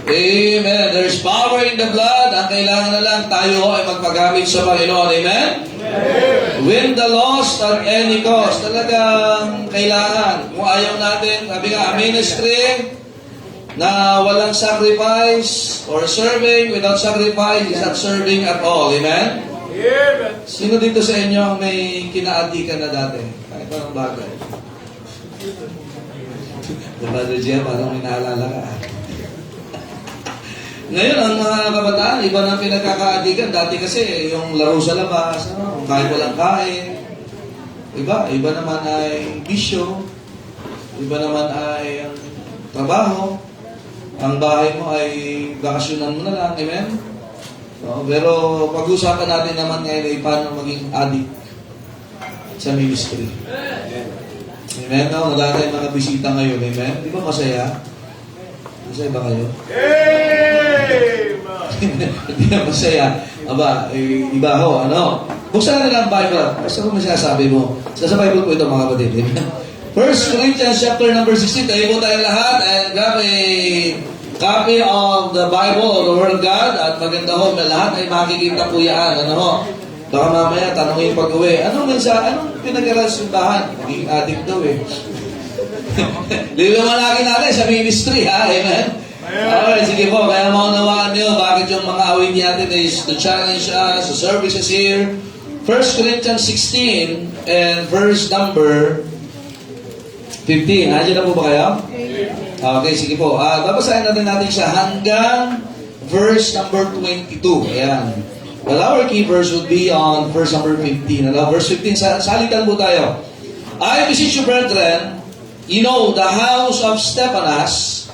Amen. There's power in the blood. Ang kailangan na lang tayo ay magpagamit sa Panginoon. Amen? Win the lost at any cost. Talagang kailangan. Kung ayaw natin, sabi nga, ministry na walang sacrifice or serving without sacrifice is not serving at all. Amen? Sino dito sa inyo may kinaadikan na dati? Kahit anong bagay. Brother Jia, parang may naalala ka. Ngayon, ang mga kabataan, iba na pinagkakaadikan. Dati kasi, yung laro sa labas, kahit walang kain. Iba naman ay bisyo. Iba naman ay trabaho. Ang bahay mo ay bakasyonan mo na lang. Amen? So, pero pag-usapan natin naman ngayon ay paano maging addict sa ministry. Amen? No? Wala tayong mga bisita ngayon. Amen? Di ba masaya? Masaya ba kayo? Hindi na masaya. Aba, iba ho, ano? Buksan na nila ang Bible. Basta kung sinasabi mo. Sa Bible po ito, mga kapatid. 1 Corinthians chapter number 16. Tayo po tayo lahat and grab a copy of the Bible or the Word of God. At maganda ho, lahat ay makikita po yan. Ano ho? Baka mamaya, tanongin pag-uwi. Anong pinag-aral simbahan? Maging addict daw eh. Lilumanagin natin sa ministry, ha? Amen? Alright, sige po. Kaya maunawaan niyo bakit yung mga awit natin is to challenge us, the services here. 1 Corinthians 16 and verse number 15. Nandiyan na po ba kayo? Okay, sige po. Babasahin natin siya hanggang verse number 22. Ayan. Well, our key verse would be on verse number 15. Verse 15, salitan po tayo. I beseech you, brethren, you know the house of Stephanas,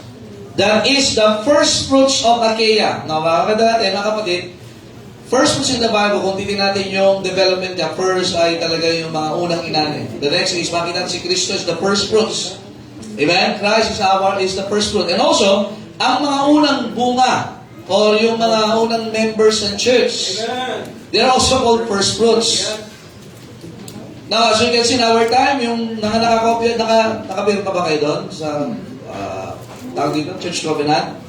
that is the first fruits of Achaia. Now, makakada natin, mga kapatid, first fruits in the Bible, kung titignan natin yung development niya, first ay talaga yung mga unang inani. The next is, makita natin si Kristo is the first fruits. Amen? Christ is the first fruit. And also, ang mga unang bunga, or yung mga unang members ng church, they're also called first fruits. Now, as you can see in our time, yung nakakopya, nakabira pa ba kayo doon sa tawag dito, Church Covenant?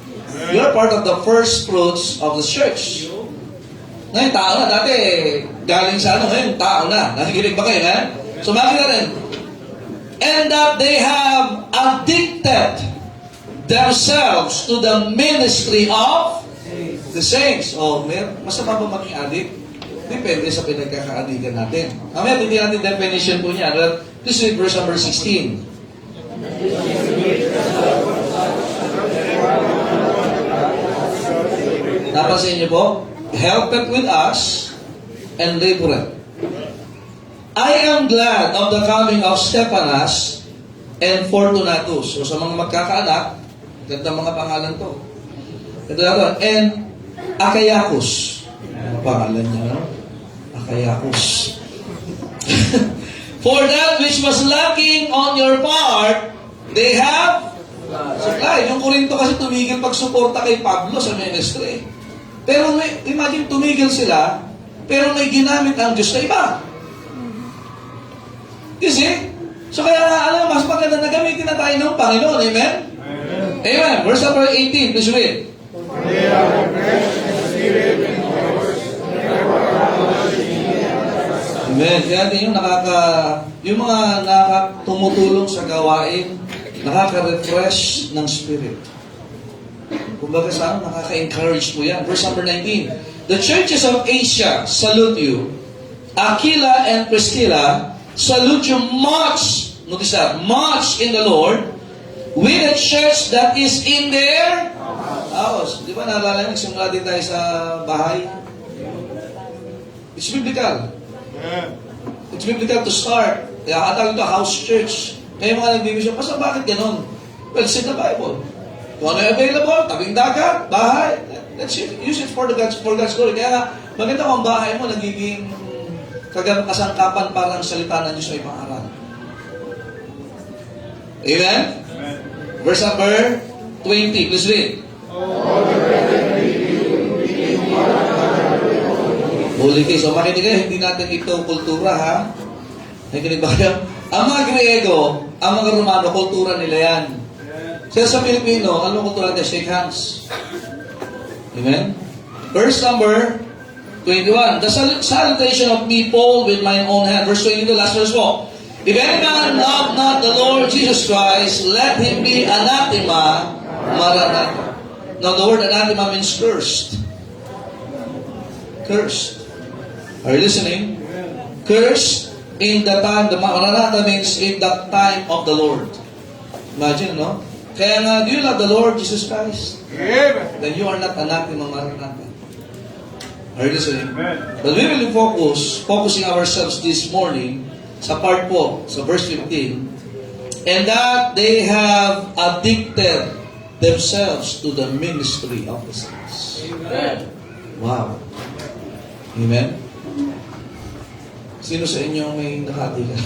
You're part of the first fruits of the church. Ngayon, tao na. Dati, galing sa ngayon, tao na. Nakikinig ba kayo, ha? So, makikita rin. And that they have addicted themselves to the ministry of the saints. Oh, masama ba maging addict? Depende sa pinagkakaadikan natin. Mamaya, titignan natin definition po niya. This is verse number 16. Napansin niyo po? Help it with us and labor it. I am glad of the coming of Stephanas and Fortunatus. So sa mga magkakaanak, ganda mga pangalan to. Ito na to. And Achaicus. Ang pangalan niya, no? Achaicus. For that which was lacking on your part, they have supply. Yung Korinto kasi tumigil pagsuporta kay Pablo sa ministry. Pero imagine, tumigil sila, pero may ginamit ang Diyos na iba. Kasi, so kaya alam, mas maganda na gamitin na tayo ng Panginoon. Amen? Amen. Verse number 18, please read. Amen. Kaya din yung mga tumutulong sa gawain, nakaka-refresh ng spirit. Kumbaga sa nakaka-encourage mo yan. Verse number 19. The churches of Asia salute you. Aquila and Priscilla salute you much, notice that, much in the Lord, with the church that is in their house. Di ba naalala nyo, nagsimula din tayo sa bahay? It's biblical. It's biblical to start. Kaya katawag ito, house church. Kaya mga nagbibisyon, bakit ganon? Well, it's in the Bible. Kung ano available, tabing dagat, bahay, let's use it for God's glory. Kaya nga, maganda kung bahay mo nagiging kasangkapan para ang salita ng Diyos ay pangaral. Amen? Verse number 20, please read. Holy case. So makinig kayo, hindi natin ito kultura, ha? Nakikinig ba kayo? Ang mga Griego, ang mga Romano, kultura nila yan. Kaya sa Pilipino, anong kultura natin? Shake hands. Amen? Verse number 21. The salutation of me, Paul, with mine own hand. Verse 22, last verse po. If any man love not the Lord Jesus Christ, let him be anathema, maranatha. Now the word anathema means cursed. Cursed. Are you listening? Cursed in the time, the maranatha means in the time of the Lord. Imagine, no? Kaya nga, do you love the Lord Jesus Christ? Then you are not anathema, maranatha. Are you listening? But we will focusing ourselves this morning sa part po, sa verse 15, and that they have addicted themselves to the ministry of the saints. Amen. Wow. Amen? Sino sa inyo may nakatigan?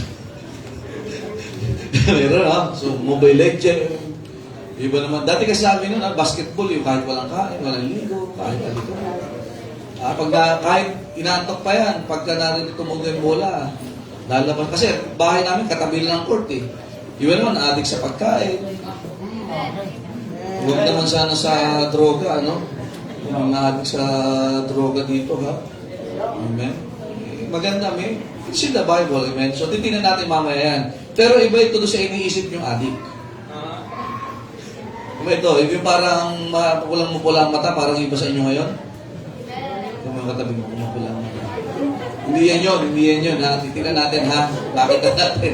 Meron ha? So, Mobile Legend. Iba naman. Dati kasi sabi nun, basketball, yung kahit walang kain, walang ligo, kahit alito. Kahit inaantok pa yan, pagka narinig tumugo yung bola, lalaban. Kasi bahay namin, katabi lang ng court eh. Iba naman, addict sa pagkain. Huwag naman sana sa droga, ano? Yung mga addict sa droga dito, ha? Amen? Maganda, may. It's in the Bible, amen? So, titignan natin mamaya yan. Pero iba ito doon sa iniisip yung addict. Iba ito, yung parang mapulang-mupula ang mata, parang iba sa inyo ngayon. Yung mga katabi mo, mapula ang mata. Hindi yan yun, ha? Titignan natin, ha? Bakit natin?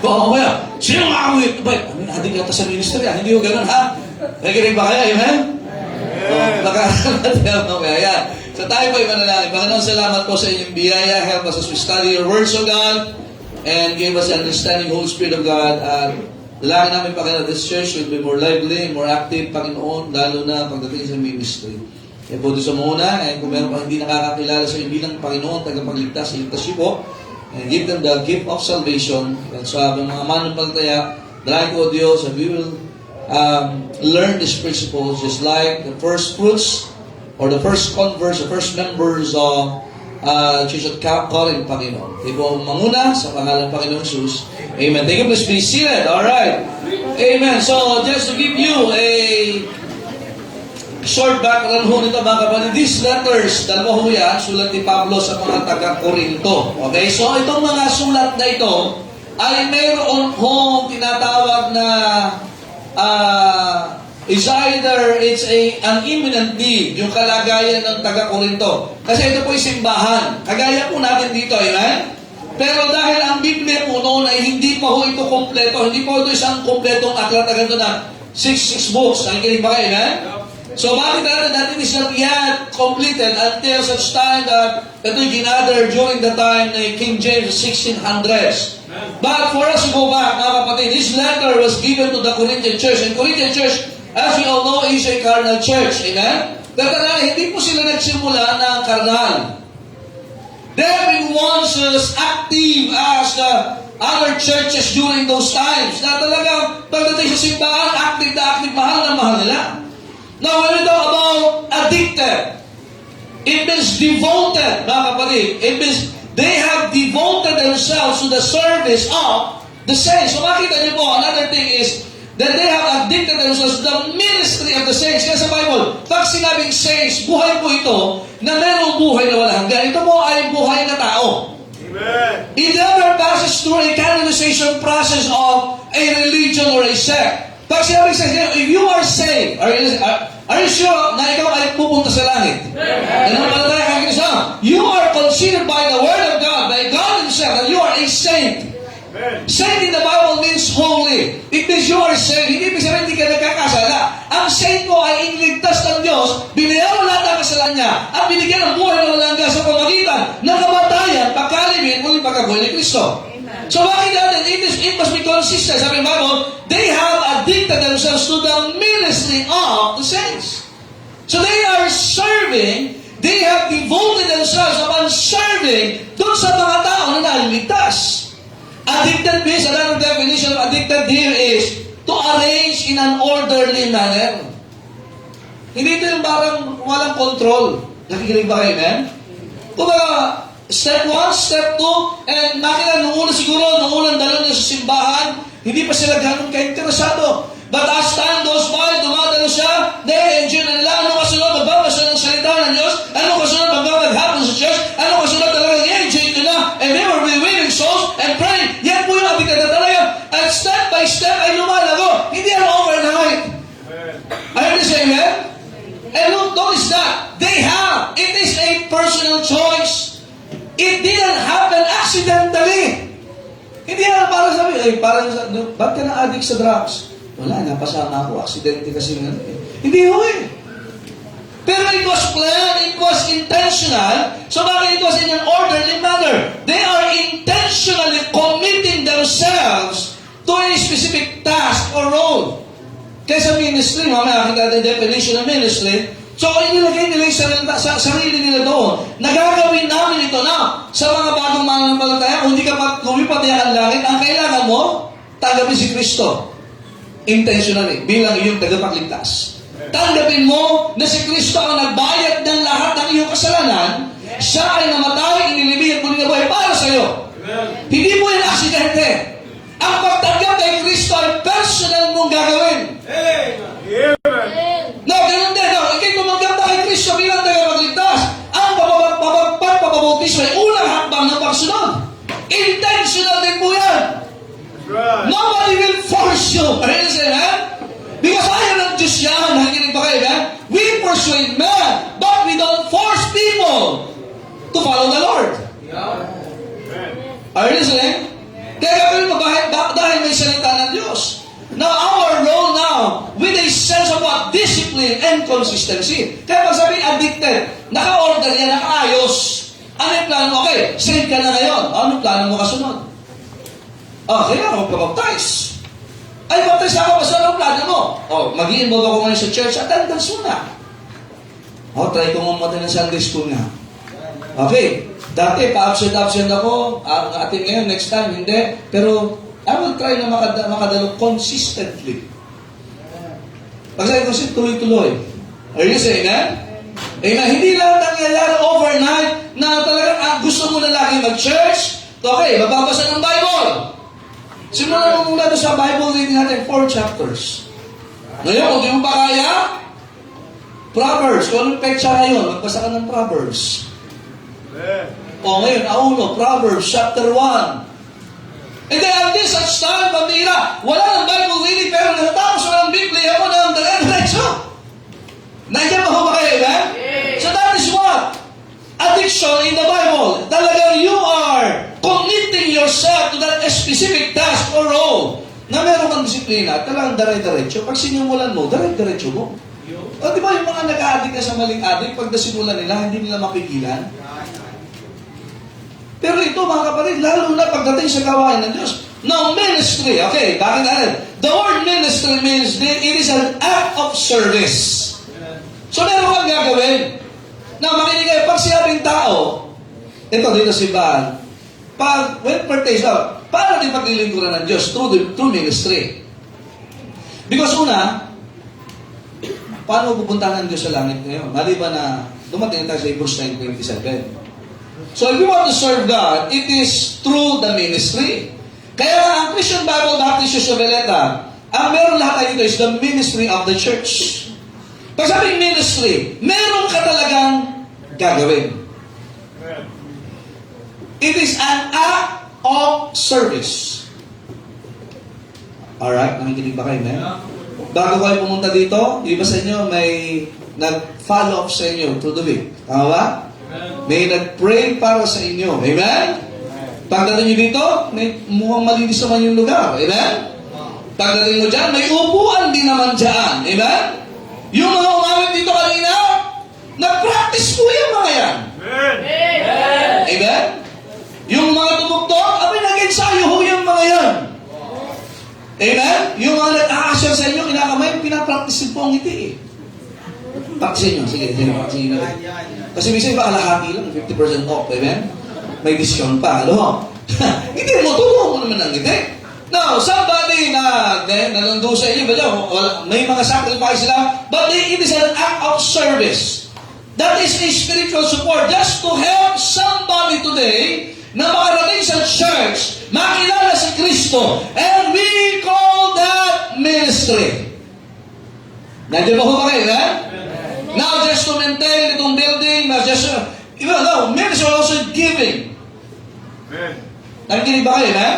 Oo, kaya, sino nga ako yun? Abay, addict yata sa ministry, ha? Hindi ko ganun, ha? Nakikinig ba kayo, amen? Baka natin mamaya, yan. So tayo po imanalangin. Panginoon, salamat po sa inyong biyaya. Help us as we study your words, O God, and give us understanding, Holy Spirit of God. At dalangin namin, Panginoon, this church will be more lively, more active, Panginoon, lalo na pagdating sa ministry. Kaya po doon sa muna, and kung meron pa hindi nakakakilala sa inyo bilang Panginoon, tagapagligtas, iligtas siyo po, and give them the gift of salvation. At sa mga manumpalataya, dalangin ko, Diyos, and we will learn these principles just like the first fruits or the first converts, the first members of Church of Corinth, Panginoon. Kayo po manguna sa pangalan ng Panginoon Jesus. Amen. Thank you. Please be seated. Alright. Amen. So, just to give you a short background ho nito, mga kapatid. These letters, dalawa ho yan, sulat ni Pablo sa mga taga-Korinto. Okay? So, itong mga sulat na ito ay mayroon hong tinatawag na is either it's an imminent need, yung kalagayan ng taga-Korinto. Kasi ito po yung simbahan. Kagaya po natin dito, amen? Pero dahil ang Biblia po noon ay hindi pa ho ito kompleto, hindi po ito isang kompletong aklat na ganito na 6 books. Nakikinig ba kayo, amen? So bakit natin is not yet completed until such time that ito'y ginather during the time ni King James, 1600s. But for us to go back, mga kapatid, this letter was given to the Corinthian church. And Corinthian church, as we all know, is a carnal church. Amen? Tatanan, hindi po sila nagsimula ng carnal. They have been once as active as the other churches during those times. Na talaga, pagdating sa simbahan, active na active, mahal na mahal nila. Now, when we talk about addicted, it means devoted, mga kapatid. It means they have devoted themselves to the service of the saints. So makita niyo po, another thing is that they have addicted themselves to the ministry of the saints. Kaya sa Bible, pag sinabing saints, buhay po ito na merong buhay na wala hanggan. Ito po ay buhay na tao. Amen. It never passes through a canonization process of a religion or a sect. Pag sinabing saints, if you are saved, are you sure na ikaw ay pupunta sa langit? You are considered by the Word of God, by God Himself, that you are a saint. Saint in the Bible means holy. It means you are saved. Hindi ibig sabihin hindi ka nagkakasala. Ang saint mo ay iniligtas ng Diyos, binayaran lahat ng kasalanan niya, at binigyan ng buhay na walang hanggan sa pamagitan ng kamatayan, pagkalibin, muling pagkabuhay ni Kristo. So bakit natin? It must be consistent. Sabi ng Bible, they have addicted themselves to the ministry of the saints. So they are serving, they have devoted themselves upon serving doon sa mga tao na naliligtas. Addicted means, another definition of addicted here is to arrange in an orderly manner. Hindi ito yung parang walang control. Nakikinig ba kayo, amen? Kumbaga, step 1, step 2, and makina nung una siguro, nung unang dalo nyo sa simbahan, hindi pa sila ganun ka-interesado. But as time goes by, dumadalo siya, they enjoy na nila, ano kasunod, magbabasa say amen? And look, notice that. They have. It is a personal choice. It didn't happen accidentally. Hindi na para sabi, parang, ba't ka na-addict sa drugs? Wala, napasama ako. Aksidente kasi nga. Hindi ho eh. Pero it was planned, it was intentional. So bakit it was in an orderly manner? They are intentionally committing themselves to a specific task or role. Kaya sa ministry, mamaya kita natin definition ng ministry, so inilagay nila yung sarili nila doon. Nagagawin namin ito na sa mga bagong mananampalataya, kung hindi ka lumipataya ang langit, ang kailangan mo, tanggapin si Kristo. Intentionally, bilang iyong tagapagligtas. Tanggapin mo na si Kristo ang nagbayad ng lahat ng iyong kasalanan, siya ay namatay, inilibig at muling nabuhay para sa iyo. Hindi mo yan aksidente. Ang pagtanggap kay Kristo ay personal mong gagawin. No, ganun din. No, ikay tumanggap na kay Kristo bilang tagapagligtas. Ang pagpapabautismo ay unang hakbang ng pagsunod. Intentional din po yan. Nobody will force you. Amen? Because I am not just yan. Nakikinig ba kayo, man? We persuade man, but we don't force people to follow the Lord. Are you listening? Kaya gagawin mo dahil may salita ng Diyos. Now, our role now, with a sense of what? Discipline and consistency. Kaya pag sabihin addicted, naka-order yan, naka-ayos. Ano yung plano mo? Okay, saved ka na ngayon. Ano yung plano mo kasunod? Kailangan mo pa-baptize. Ay, baptize ako, basta anong plano mo? Mag-i-involve ako ngayon sa church, attendance muna. Try ko mamatay ng Sunday school nga. Okay, dati pa-absent ako, atin ngayon, next time, hindi. Pero, I will try na makadalo consistently. Pag sabi ko siya, tuloy-tuloy. Are you saying that? Amen? Hindi lang nangyayari overnight na talagang gusto mo na lagi mag-church. Okay, magbabasa ng Bible. Simulan mo muna doon sa Bible reading natin, 4 chapters. Ngayon, kung di mo pa kaya, Proverbs. Kung anong pecha ngayon, magbasa ka ng Proverbs. Ngayon, Proverbs chapter 1. And then at this such time, pamira, wala ng Bible reading, pero natapos mo ng Biblia mo ng diretso. Nandiyan ba kayo, amen? So that is what? Addiction in the Bible. Talagang you are committing yourself to that specific task or role na meron kang disiplina, talagang dire-diretso. Pag sinimulan mo, dire-diretso mo. Di ba yung mga nag-a-addict na sa maling addict, pag nasimulan nila, hindi nila mapigilan? Pero ito, mga kapatid, lalo na pagdating sa gawain ng Diyos. Now, ministry, okay, bakit natin? The word ministry means it is an act of service. So, meron kang gagawin. Na makinig kayo, pag sinabing tao, ito dito si Baal, when pertains out, paano din paglilingkuran ng Diyos? Through ministry. Because una, paano pupuntahan ng Diyos sa langit ngayon? Maliban na dumating tayo sa Hebrews 9:27. So if you want to serve God, it is through the ministry. Kaya ang Christian Bible Baptist Church of Veleta, ang meron lahat dito is the ministry of the church. Pag sabing ministry, meron ka talagang gagawin. It is an act of service. Alright, nakikinig ba kayo, man? Bago kayo pumunta dito, iba sa inyo may nag-follow up sa inyo through the week. Tama ba? May nag-pray para sa inyo. Amen? Pagdating nyo dito, may mukhang malinis naman yung lugar. Amen? Pagdating mo dyan, may upuan din naman dyan. Amen? Yung mga umawit dito kanina, nag-practice po yung mga yan. Amen? Yung mga tumugtog, nag-ensayo ho yung mga yan. Amen? Yung mga nag-a-assure sa inyo, kinakamay, pinapractice po ang ngiti. Paksin nyo. Sige, paksin nyo. Kasi minsan iba kalahati lang, 50% off, amen? May discount pa, ano? Hindi mo, tutuwa mo naman ang ngiti. Now, somebody na nalando sa inyo, may mga sacrifice sila, but it is an act of service. That is a spiritual support just to help somebody today na makarating sa church, makilala si Kristo, and we call that ministry. Nandiyan ba ko ba kayo, eh? Now, just to maintain itong building, not just, ministry also giving. Nakikinig ba kayo, eh?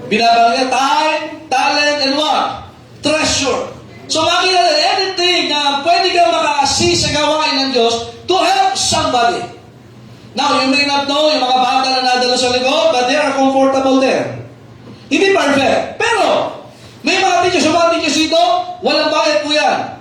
Binabanggit time, talent, and what? Treasure. So makita na anything na pwede kang maka-assist sa gawain ng Diyos to help somebody. Now, you may not know yung mga bata na nadala sa likod, but they are comfortable there. Hindi perfect. Pero, may mga teachers, yung mga teachers dito, walang bayad po yan.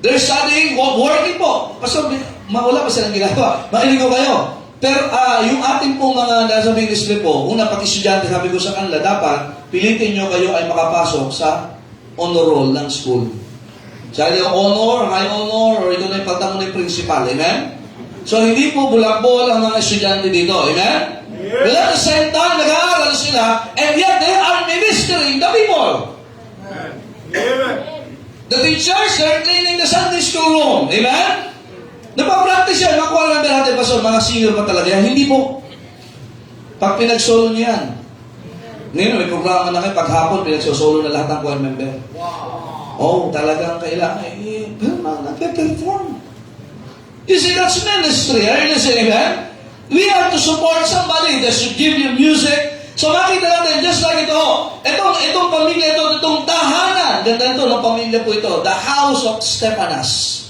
They're studying, working po. Pastor, wala pa silang ginagawa. Makinig ko kayo. Pero yung ating pong mga nasa ministry po, una pag estudyante, sabi ko sa kanila, dapat pilitin nyo kayo ay makapasok sa honor roll ng school. Sabi yung honor, high honor, or ito na yung pagtamo ng principal. Amen? So, hindi po bulak-bol ang mga estudyante dito. Amen? But at the same time, nag-aaral sila, and yet they are ministering the people. Amen. The teachers, they're cleaning the Sunday school room. Amen? Napapractice yan. Makuha namin natin, Pastor, mga senior pa talaga yan. Hindi po. Pag pinagsolo niyo yan, ngayon, may programa na kayo, paghapon, pinagsosolo na lahat ng choir member. Oh, talagang kailangan, pero nagpe-perform. You see, that's ministry. Are you listening, man? We have to support somebody that should give you music. So makita natin, just like ito, itong pamilya ito, itong tahanan, ganda ito ng pamilya po ito, the house of Stephanas.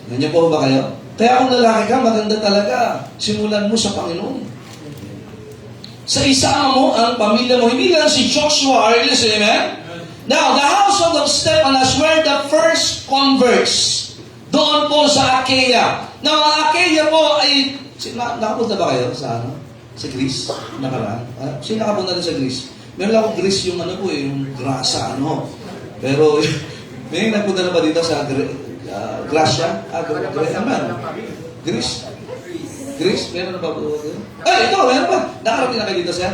Ganyan po ba kayo? Kaya kung lalaki ka, maganda talaga. Simulan mo sa Panginoon. Sa isa mo, ang pamilya mo, hindi lang si Joshua, are you listening, man? Now, the house of Stephanas were the first converts. Doon po sa Achaia. Now, ang Achaia po ay, nakapunta ba kayo sa ano? Sa Greece? Nakaraan? Sino nakapunta din sa Greece? Meron lang akong Greece yung ano po, yung grasa, ano. Pero, may nagpunta na ba dito sa Gracia? Greece? Greece? Meron na ba po? Ay, ito, meron pa. Nakarating na kayo dito, sir?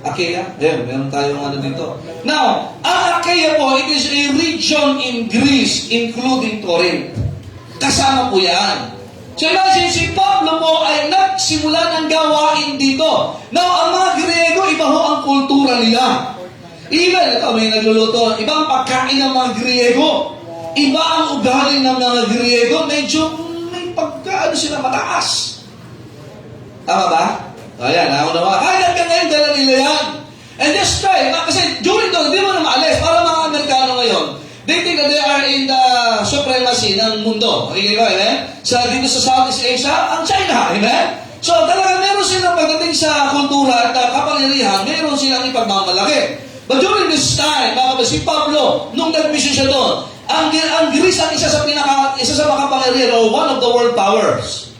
Achaia? Ayan, meron tayong ano dito. Now, ang Achaia po, it is a region in Greece, including Corinth. Kasama po yan. So imagine, si Pablo po ay nagsimula ng gawain dito. Now, ang mga Griego, iba ho ang kultura nila. Even, ito, may nagluluto, ibang pagkain ng mga Griego. Iba ang ugali ng mga Griego. Medyo may pagkaano sila mataas. Tama ba? Ayan, nakunawa. Kaya hanggang ngayon, dala nila yan. And just try, kasi during those, di mo na maalis, para mga Amerikano ngayon, they think that they are in the supremacy ng mundo. Okay ba, amen? Dito sa Southeast Asia, ang China, amen? So talaga meron silang pagdating sa kultura at kapangyarihan, meron silang ipagmamalaki. But during this time, si Pablo, nung nag-mission siya doon, ang Greece ang isa sa makapangyarihan o one of the world powers.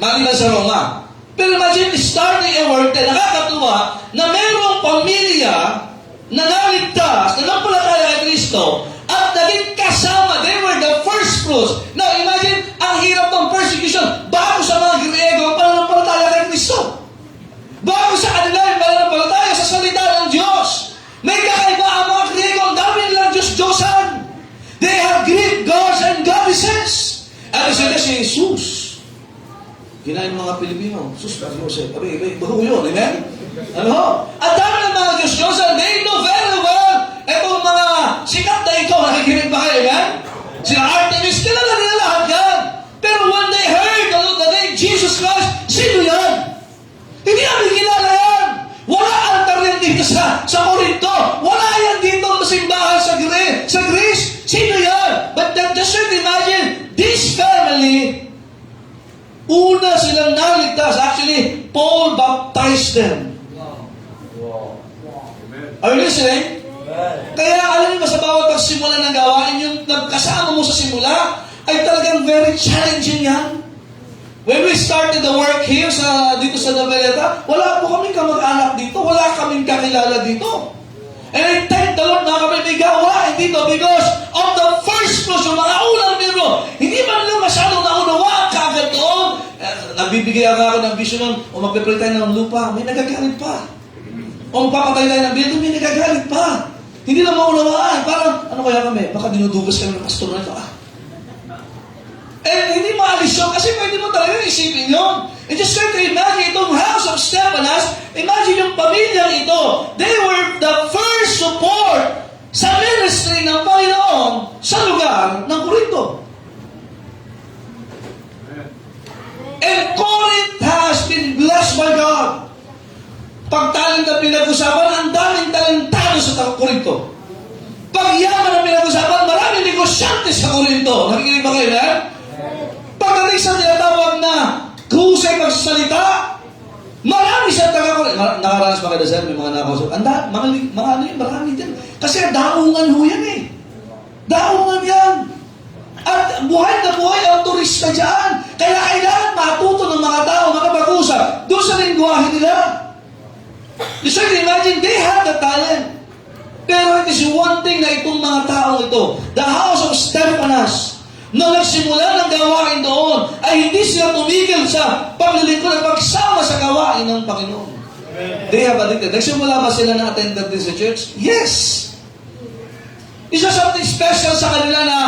Maliban sa Roma. Pero imagine, starting a work na nakakatuwa na merong pamilya na naligtas, na nampalataya kay Kristo, at naging kasama. They were the first fruits. Now, imagine, ang hirap ng persecution bago sa mga Griego ang pananampalataya kay Kristo. Bago sa kanila ang pananampalataya sa salita ng Diyos. May kakaiba ang mga Griego. Ang dami nilang Diyos-Diyosan. They have Greek gods and goddesses. At isa na si Jesus. Ginahin ng mga Pilipino. Sus, Joseph. Bago yun, amen? Ano? At dami ng mga Diyos-Diyosan. They know very well. Etong mga sikat na ito, nakikinig ba kayo, amen? Sila Artemis, kilala nila lahat yan. Pero when they heard the name Jesus Christ, sino yan? Hindi namin kilala yan. Wala altar yan dito sa Corinto. Wala yan dito masimbahan sa Greece. Sino yan? But then just imagine, this family, una silang naligtas. Actually, Paul baptized them. Are you listening? Kaya alam niyo ba sa bawat pagsimula ng gawain, yung nagkasama mo sa simula, ay talagang very challenging yan. When we started the work here dito sa Noveleta, wala po kaming kamag-anak dito, wala kaming kakilala dito. And I thank the Lord na kami may gawain dito because of the first fruits, yung mga unang biro, hindi man lang masyadong naunawaan kagad doon. Nagbibigay ako ng vision nun, o magpipray tayo ng lupa, may nagagalit pa. O magpapatay tayo ng building, may nagagalit pa. Hindi na maunawaan. Parang, ano kaya kami? Baka dinudugas kami ng pastor na ito. And hindi maalis yun kasi pwede mo talaga isipin yun. And just try to imagine itong house of Stephanas, imagine yung pamilyang ito. They were the first support sa ministry ng Panginoon sa lugar ng Corinto. And Corinth has been blessed by God. Pag talent na pinag-usapan, ang daming talentado sa Corinto. Pagyaman ang pinag-usapan, maraming negosyante sa Korinto. Nakikinig ba kayo na? Pagdating sa tinatawag na kusay magsalita, marami sa taga-Korinto. Nakaranas ba kayo sir? May mga nakausap. Marami dyan. Kasi daungan ho yan eh. Daungan yan. At buhay na buhay ang turista dyan. Kaya kailangan matuto ng mga tao makapag-usap doon sa lingwahe nila. You should imagine, they have the talent. Pero it is one thing na itong mga taong ito, the house of Stephanas, nung nagsimula ng gawain doon, ay hindi sila tumigil sa paglilingkod at pagsama sa gawain ng Panginoon. They have addicted. Nagsimula ba sila na attended din sa church? Yes! Isa something special sa kanila na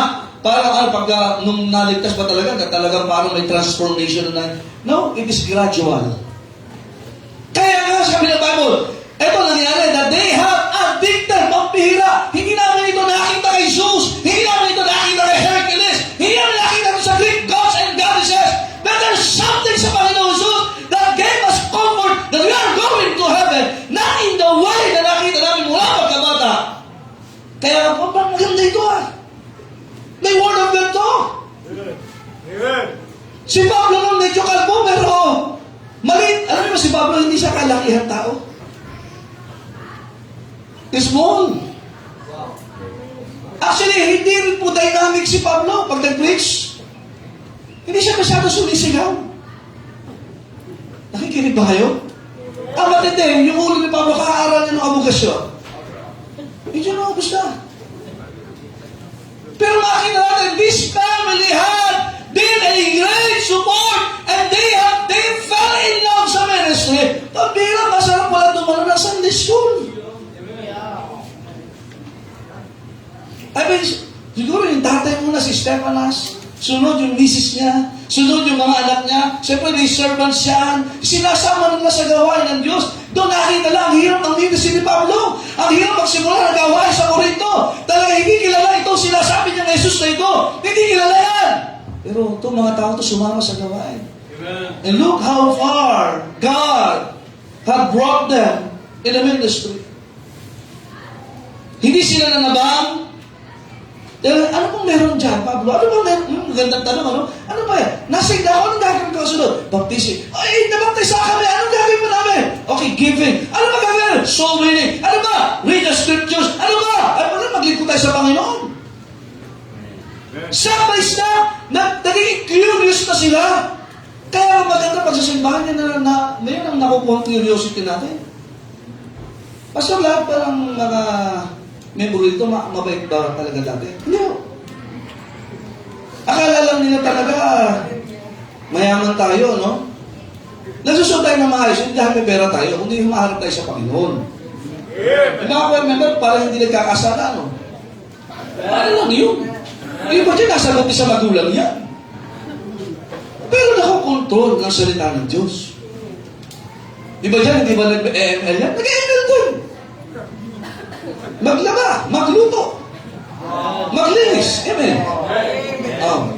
parang pagka nung naligtas pa talagang parang may transformation na. No, it is gradual. Kaya nga sa Bible, ito nangyari that they have addicted, pampihira. Hindi namin ito nakita kay Zeus. Hindi namin ito nakita kay Hercules. Hindi namin nakita ito sa Greek gods and goddesses. But there's something sa Panginoon Jesus that gave us comfort that we are going to heaven, not in the way na nakita namin mula pagkabata. Kaya maganda ito May word of God to. Amen. Si Pablo nung medyo kalbo, pero maliit. Alam mo si Pablo, hindi siya kalakihan tao. Small. Actually, hindi rin po dynamic si Pablo pag nag-preach. Hindi siya masyado sumisigaw. Nakikinig ba kayo? Ang matindi, yung ulo ni Pablo, kakaaral niya ng abogasyon. Hindi na gusto. Pero makita natin, this family had been a great support and they fell in love sa ministry. Pabila, masarap pala dumalo ng Sunday school. I mean, siguro yung tatay muna si Stephanas, sunod yung misis niya, sunod yung mga anak niya, siyempre may servants siya, sinasama nila sa gawain ng Diyos. Doon nakita lang, ang hirap ng ministry ni Pablo. Ang hirap magsimula ng gawain sa Korinto. Talaga hindi kilala ito, sinasabi niya ng Jesus na ito. Hindi kilala yan. Pero itong mga tao ito sumama sa gawain. Amen. And look how far God had brought them in the ministry. Hindi sila nanabang. Ano pong meron dyan, Pablo? Ano pong meron? Magandang tanong, ano? Ano ba yan? Nasa igda ako, anong gagawin ko kasunod? Baptisi. Ay, nabaptisa kami. Anong gagawin mo namin? Okay, giving. Ano ba gagawin? Soul winning. Ano ba? Read the scriptures. Ano ba? Ay, maglingkod tayo sa Panginoon. Step by step, naging curious na sila. Kaya maganda pagsasimbahan niya na ngayon ang nakukuha ang curiosity natin. Pastor, lahat parang mga member dito, mabait ba talaga dati? Hindi. Akala lang nila talaga, mayaman tayo, no? Nagsusod tayo ng maayos, hindi dahil may pera tayo, kundi humaharap tayo sa Panginoon. Yung mga choir member, parang hindi nagkakasala, no? Parang lang yun. Yung iba dyan, nasa loob sa magulang yan. Pero nakakontrol ng salita ng Diyos. Iba dyan, hindi ba nag-ML yan? Nag-ML doon. Maglaba, magluto, maglinis. Amen. Oh.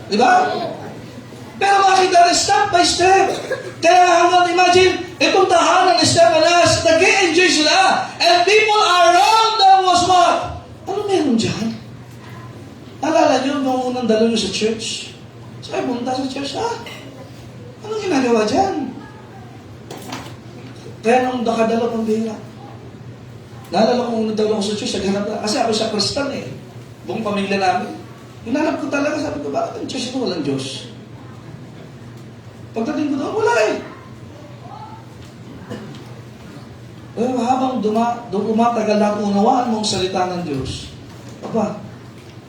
Diba? Pero makita na step by step. Kaya hanggang imagine, itong tahanan ni Stephanas, nag-enjoy sila. And people around them was what? Ano meron dyan? Alala nyo, nung unang dalo nyo sa church? Sabi, punta sa church, anong ginagawa dyan? Kaya nung nakadalo pang bihira, naalala ko kung nagdalo ako sa church, naghanap na. Kasi ako sa Kristan buong pamilya namin. Hinanap ko talaga, sabi ko, bakit ang church ito walang Diyos? Pagdating ko doon, wala Pero habang umatagal na unawaan mo ang salita ng Diyos,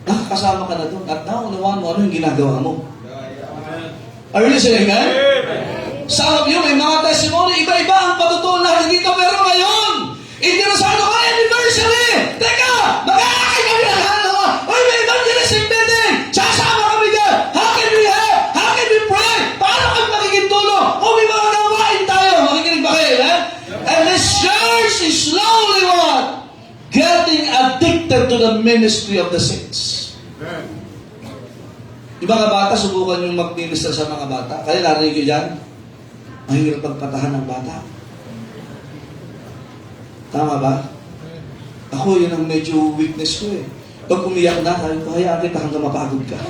nakakasama ka na doon at naunawaan mo ano yung ginagawa mo. Are you listening, man? Some of you, may mga testimony, iba-iba ang patutunan dito, pero ngayon, interesado ka, anniversary! Teka, mag-aakay kami ng halo! Uy, may evangelism meeting! Sasama kami dyan! How can we help? How can we pray? Paano kami magiging tulong? Kung may mga gawain tayo, makikinig ba kayo, eh? And this church is slowly what? Getting addicted to the ministry of the saints. Yung mga bata, subukan yung mag-minister sa mga bata. Kaya narinig ko dyan, mahirap pagpatahan ng bata. Tama ba? Ako, yun ang medyo weakness ko eh. Pag umiyak na, sabi ko, hayaan kita hanggang mapagod ka.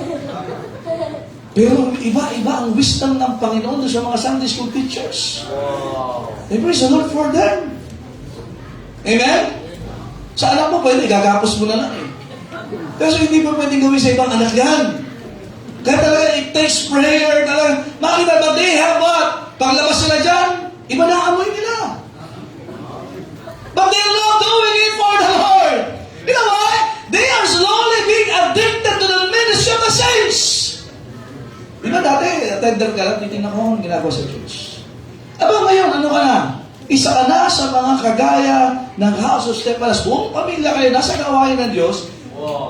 Pero iba-iba ang wisdom ng Panginoon doon sa mga Sunday school teachers. And praise the Lord for them. Amen? Sa anak mo, pwede, gagapos mo na lang eh. Kasi hindi pa pwedeng gawin sa ibang anak yan. Kaya talaga, it takes prayer. Talaga, makita ba, they have what? Paglabas sila dyan, iba na amoy nila. But they're not doing it for the Lord. You know why? They are slowly being addicted to the ministry of the saints. Di ba dati, attender ka lang, titignan ko ang ginagawa sa church. Aba ngayon, ano ka na? Isa ka na sa mga kagaya ng House of Stephanas. Buong pamilya kayo, nasa gawain ng Diyos.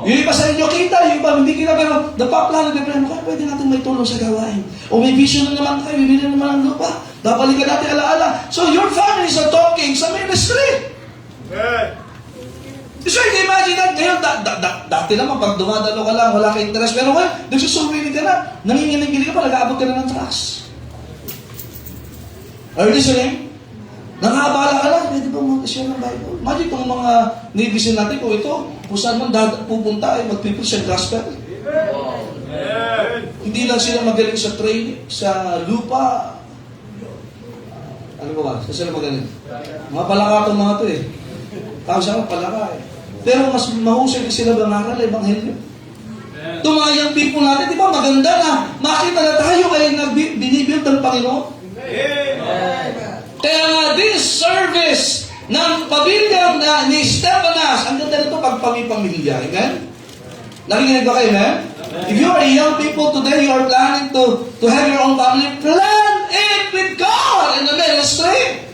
Yung iba sa inyo kita, yung iba hindi kita, pero napaplano na plano, kaya pwede natin may tulong sa gawain. O may vision na naman tayo, bibili naman ng lupa. Babalikan natin alaala. So your families are talking sa ministry. So you can imagine that ngayon, dati naman, pag dumadalo ka lang, wala ka interest. Pero ngayon, nagsusumili ka na, nanginginig ka pa, nag-aabot ka na ng trust. Are you listening? Nakabala ka lang, pwede ba mag-share ng Bible? Imagine kung mga nibisin natin kung ito, kung saan man pupunta ay mag-preach ang gospel. Hindi lang sila magaling sa training, sa lupa. Ano ba? Saan sila magaling? Mga palaka itong mga ito eh. Tawag siya palaka eh. Pero mas mahusay sila bangaral, ebanghelyo. Itong mga young people natin, di ba maganda na makita na tayo ay binibuild ng Panginoon? Kaya nga, this service ng pamilyang ni Stephanas, ang ganda nito pag pamilya. Amen? Nakikinig ba kayo, amen? If you are young people today, you are planning to have your own family, plan it with God in the ministry.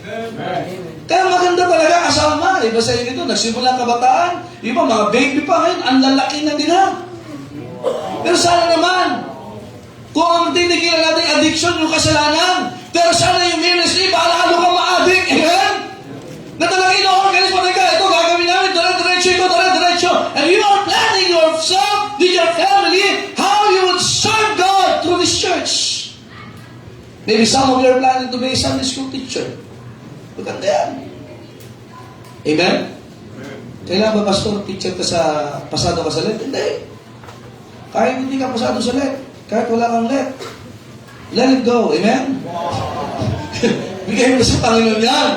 Kaya maganda talaga kasama. Iba sa inyo dito, nagsimula ang kabataan. Iba, mga baby pa ngayon, ang lalaki na nila. Pero sana naman, kung ang tinigilan natin addiction, yung kasalanan, pero sana yung ministry, palalo ka ma-addict. Amen? Na talaga ino-organize mo ka, ito gagawin namin, dire-diretso. And you are planning yourself with your family, how you would serve God through this church. Maybe some of you are planning to be a Sunday school teacher. Maganda yan. Amen? Kailangan ba, pastor, teacher ka sa, pasado ka sa let? Hindi. Kahit hindi ka pasado sa let, kahit wala kang let it go. Amen? Bigay mo sa Panginoon yan.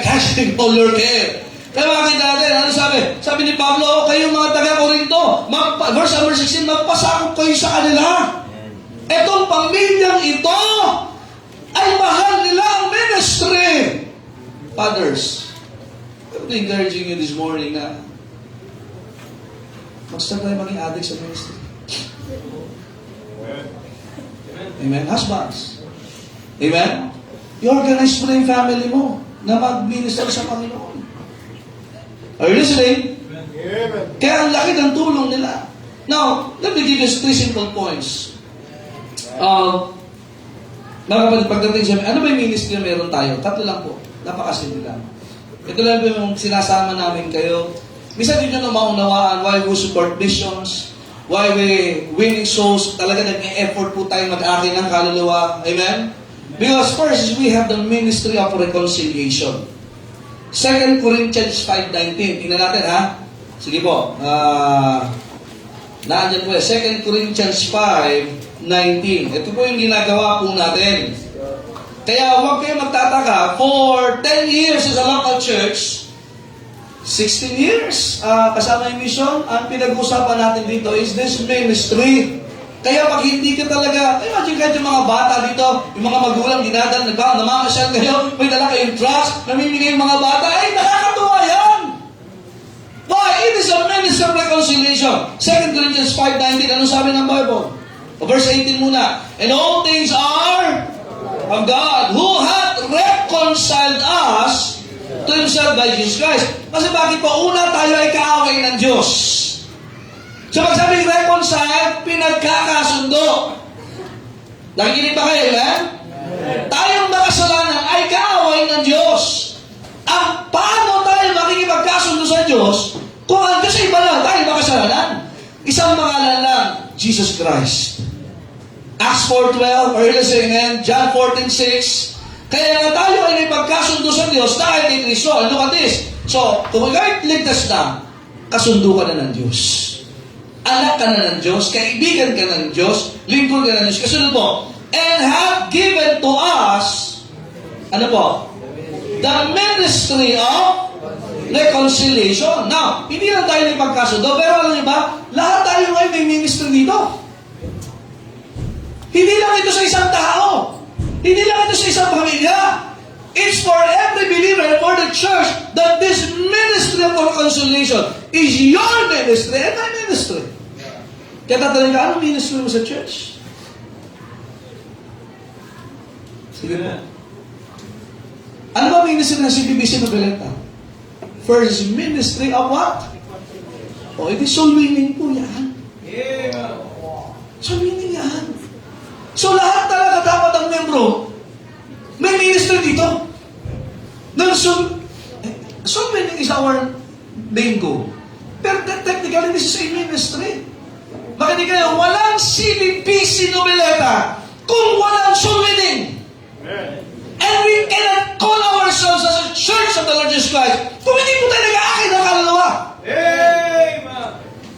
Casting all your care. Kaya makikita natin, ano sabi? Sabi ni Pablo, kayong mga taga-Korinto, verse number 16, magpasakop kayo sa kanila. Etong pamilyang ito ay mahal nila ang ministry. Fathers, I'm encouraging you this morning na mag-start tayo maging addict sa ministry. Amen? Husbands. Amen? I-organize mo na yung family mo na mag-minister sa Panginoon. Are you listening? Amen. Kaya ang laki ng tulong nila. Now, let me give you 3 simple points. Mga kapatid, pagdating sa ano ba yung ministry na meron tayo? 3 lang po. Napakasimple lang. Ito lang po yung sinasama namin kayo. Minsan din nyo na maunawaan why we support missions, why we winning souls, talaga nag-e-effort po tayo mag-akin ng kaluluwa. Amen? Because first, we have the ministry of reconciliation. 2 Corinthians 5:19. Tingnan natin, ha? Sige po. Naandyan po 2 Corinthians 5:19. Ito po yung ginagawa po natin. Kaya huwag kayo magtataka. For 10 years as a local church, 16 years kasama yung mission, ang pinag-usapan natin dito is this ministry. Kaya pag hindi ka talaga, imagine kahit yung mga bata dito, yung mga magulang, dinadal, namamasyal kayo, may dala kayong trust, namimigay yung mga bata, ay nakakatuwa yan! Why? It is a ministry of reconciliation. 2 Corinthians 5:19, ano sabi ng Bible? Verse 18 muna. And all things are of God, who hath reconciled us to Himself by Jesus Christ. Kasi bakit po? Una, tayo ay kaaway ng Diyos. So pag sabi reconcile, pinagkakasundo. Nakikinig ba kayo, eh? Tayong makasalanan ay kaaway ng Diyos. Paano tayo makikipagkasundo sa Diyos kung ang Diyos ay banal, tayo makasalanan? Isang pangalan lang, Jesus Christ. Acts 4:12, are you listening? John 14:6. Kaya nga tayo ay may pagkasundo sa Diyos dahil kay Kristo. And look at this. So, kung kahit ligtas na, kasundo ka na ng Diyos. Anak ka na ng Diyos, kaibigan ka ng Diyos, lingkod ka na ng Diyos. Kasunod po, and have given to us, ano po? The ministry of reconciliation. Now, hindi lang tayo nagpagkasundo, pero alam niyo ba, lahat tayo ngayon may ministry dito. Hindi lang ito sa isang tao. Hindi lang ito sa isang pamilya. It's for every believer and for the church that this ministry of reconciliation is your ministry and my ministry. Kaya tatanungin ka, anong ministry mo sa church? Sige po. Ano ba ministry ng CPBC Noveleta? First ministry of what? O, ito soul winning po yan. Soul winning yan. So lahat talaga dapat ang membro, may ministry dito. Soul winning is our main goal. Pero technically, this is a ministry. Makinig kayo, walang CPBC Noveleta kung walang soul winning. And we cannot call ourselves as a church of the Lord Jesus Christ kung hindi po tayo nag-aakit ng kaluluwa.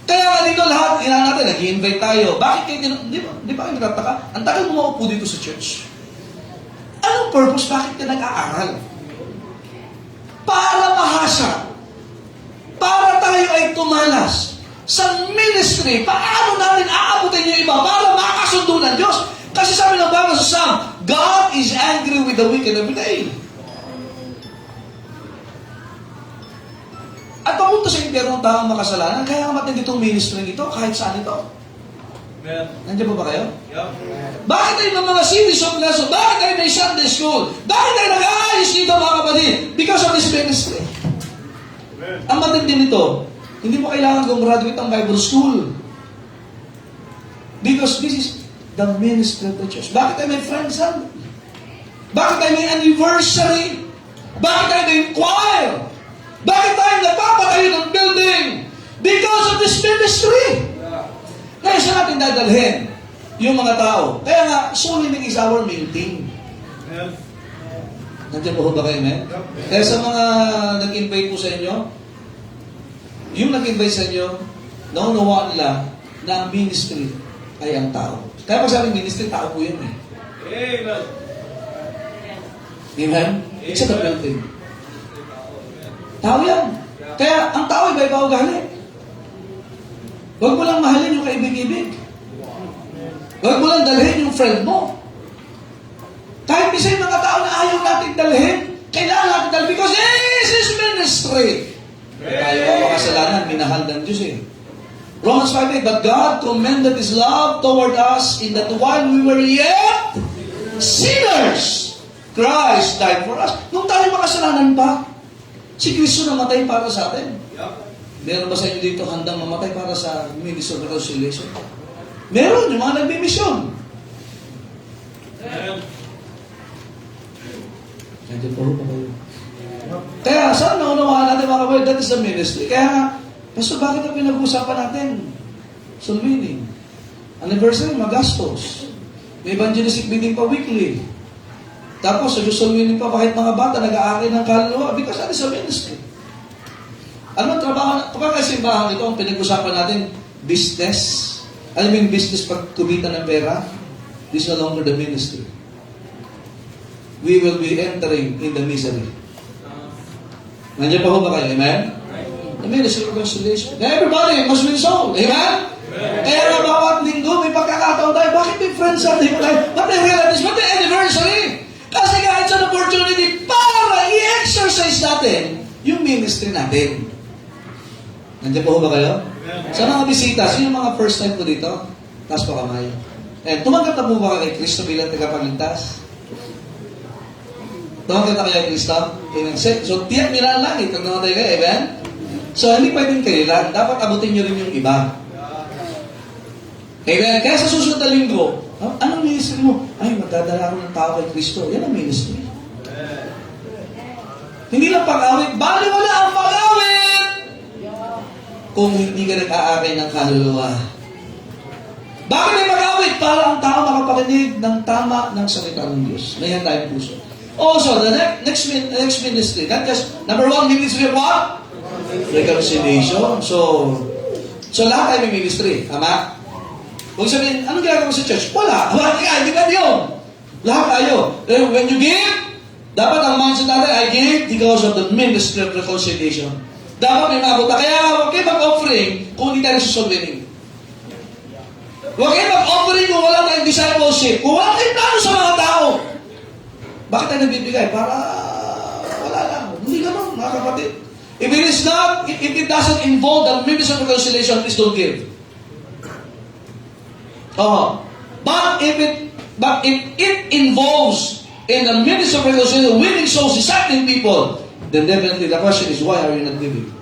Kaya nga dito lahat, natin, nag-i-invite tayo. Bakit kayo, di ba kayo nagtataka? Ang tagal mo maupo dito sa church. Anong purpose? Bakit ka nag-aaral? Para mahasa. Para tayo ay tumalas. Sa ministry, paano natin aabutin yung iba para makasundo ng Diyos? Kasi sabi ng Bible sa Psalm, God is angry with the wicked every day. At papunta sa impyerno ng taong makasalanan, kaya nga matindi itong ministry nito, kahit saan ito. Nandiyan po ba kayo? Bakit tayo ng mga series of lesson? Bakit tayo may Sunday school? Bakit tayo nag-aayos dito mga kapatid? Because of this ministry. Ang matindi nito, hindi mo kailangan gumraduate ang Bible school. Because this is the ministry of the church. Bakit tayo may friends Sunday? Bakit tayo may anniversary? Bakit tayo may choir? Bakit tayo nagpapatayo ng building? Because of this ministry. Kaya sa natin dadalhin yung mga tao. Kaya nga, soul winning is our main thing. Nandiyan po ba kayo, men? Kaya sa mga nag-invite po sa inyo, yung nag-invite sa inyo, naunawaan nila na ang ministry ay ang tao. Kaya pag sabi ministry, tao po yun eh. Amen. Amen? It's a building. Tao yan. Kaya ang tao iba-iba ugali. Huwag mo lang mahalin yung kaibig-ibig. Huwag mo lang dalhin yung friend mo. Kahit minsan yung mga tao na ayaw natin dalhin, kailangan natin dalhin because this is ministry. Tayo ang makasalanan, minahal ng Diyos eh. Romans 5:8, but God commended His love toward us in that while we were yet sinners, Christ died for us. Nung tayo makasalanan pa, si Kristo namatay para sa atin. Meron ba sa inyo dito handang mamatay para sa ministry of reconciliation? Meron, yung mga nagbimisyon. Nandiyan po ba kayo? Kaya saan naunawaan natin mga kapatid? That is the ministry. Kaya nga, Pastor, bakit ang pinag-uusapan natin? Soul winning. Anniversary, magastos. May evangelistic meeting pa weekly. Tapos, sa soul winning pa, bakit mga bata nag-aakit ng kaluluwa? Because that is a ministry. Ano ang trabaho? Kapag simbahan ito, ang pinag-usapan natin, business. Alam mo yung business pag kumita ng pera? This is no longer the ministry. We will be entering in the misery. Nandiyan pa ho ba kayo? Amen? The ministry of reconciliation. Everybody must win soul. Amen? Kaya nga bawat linggo may pagkakataon tayo. Bakit may friends natin tayo? But they realize, but the anniversary. Kasi nga, it's an opportunity para i-exercise natin yung ministry natin. Nandiyan po ba kayo? Sa mga bisita, sino yung mga first time po dito? Taas pa kamay. And tumanggap na po ba kay Kristo bilang tagapagligtas? Tumanggap na kaya kay Kristo? Amen. So, tiyak nila ang langit pag namatay kayo. Amen? So, hindi pwedeng kayo lang. Dapat abutin nyo rin yung iba. Amen? Kaya sa susunod na linggo, anong ministry mo? Ay, magdadala ako ng tao kay Kristo. Yan ang ministry. Hindi lang pag-awit. Bali wala ang pag-awit! Kung hindi ka nag-aakay ng kaluluwa. Bakit may pag-awit? Para ang tao makapakinig ng tama ng salita ng Diyos. Mayan tayong puso. Also, the next ministry, not just, number one, ministry of what? Reconciliation. So lahat tayo may ministry. Tama? Huwag sabihin, anong ginagawa mo sa church? Wala. Hindi ba yun? Lahat tayo. When you give, dapat ang mindset natin, I give because of the ministry of reconciliation. Dapat may mabuta. Kaya huwag kayo mag-offering kung hindi tayo nasusolvening. Huwag kayo mag-offering kung wala tayong discipleship. Kung wala tayong plano sa mga tao. Bakit tayo nagbibigay? Para wala lang. Hindi ganun, mga kapatid. If it doesn't involve the ministry of reconciliation, please don't give. But if it involves in the ministry of reconciliation, winning souls, discipling people, then definitely the question is, why are you not giving?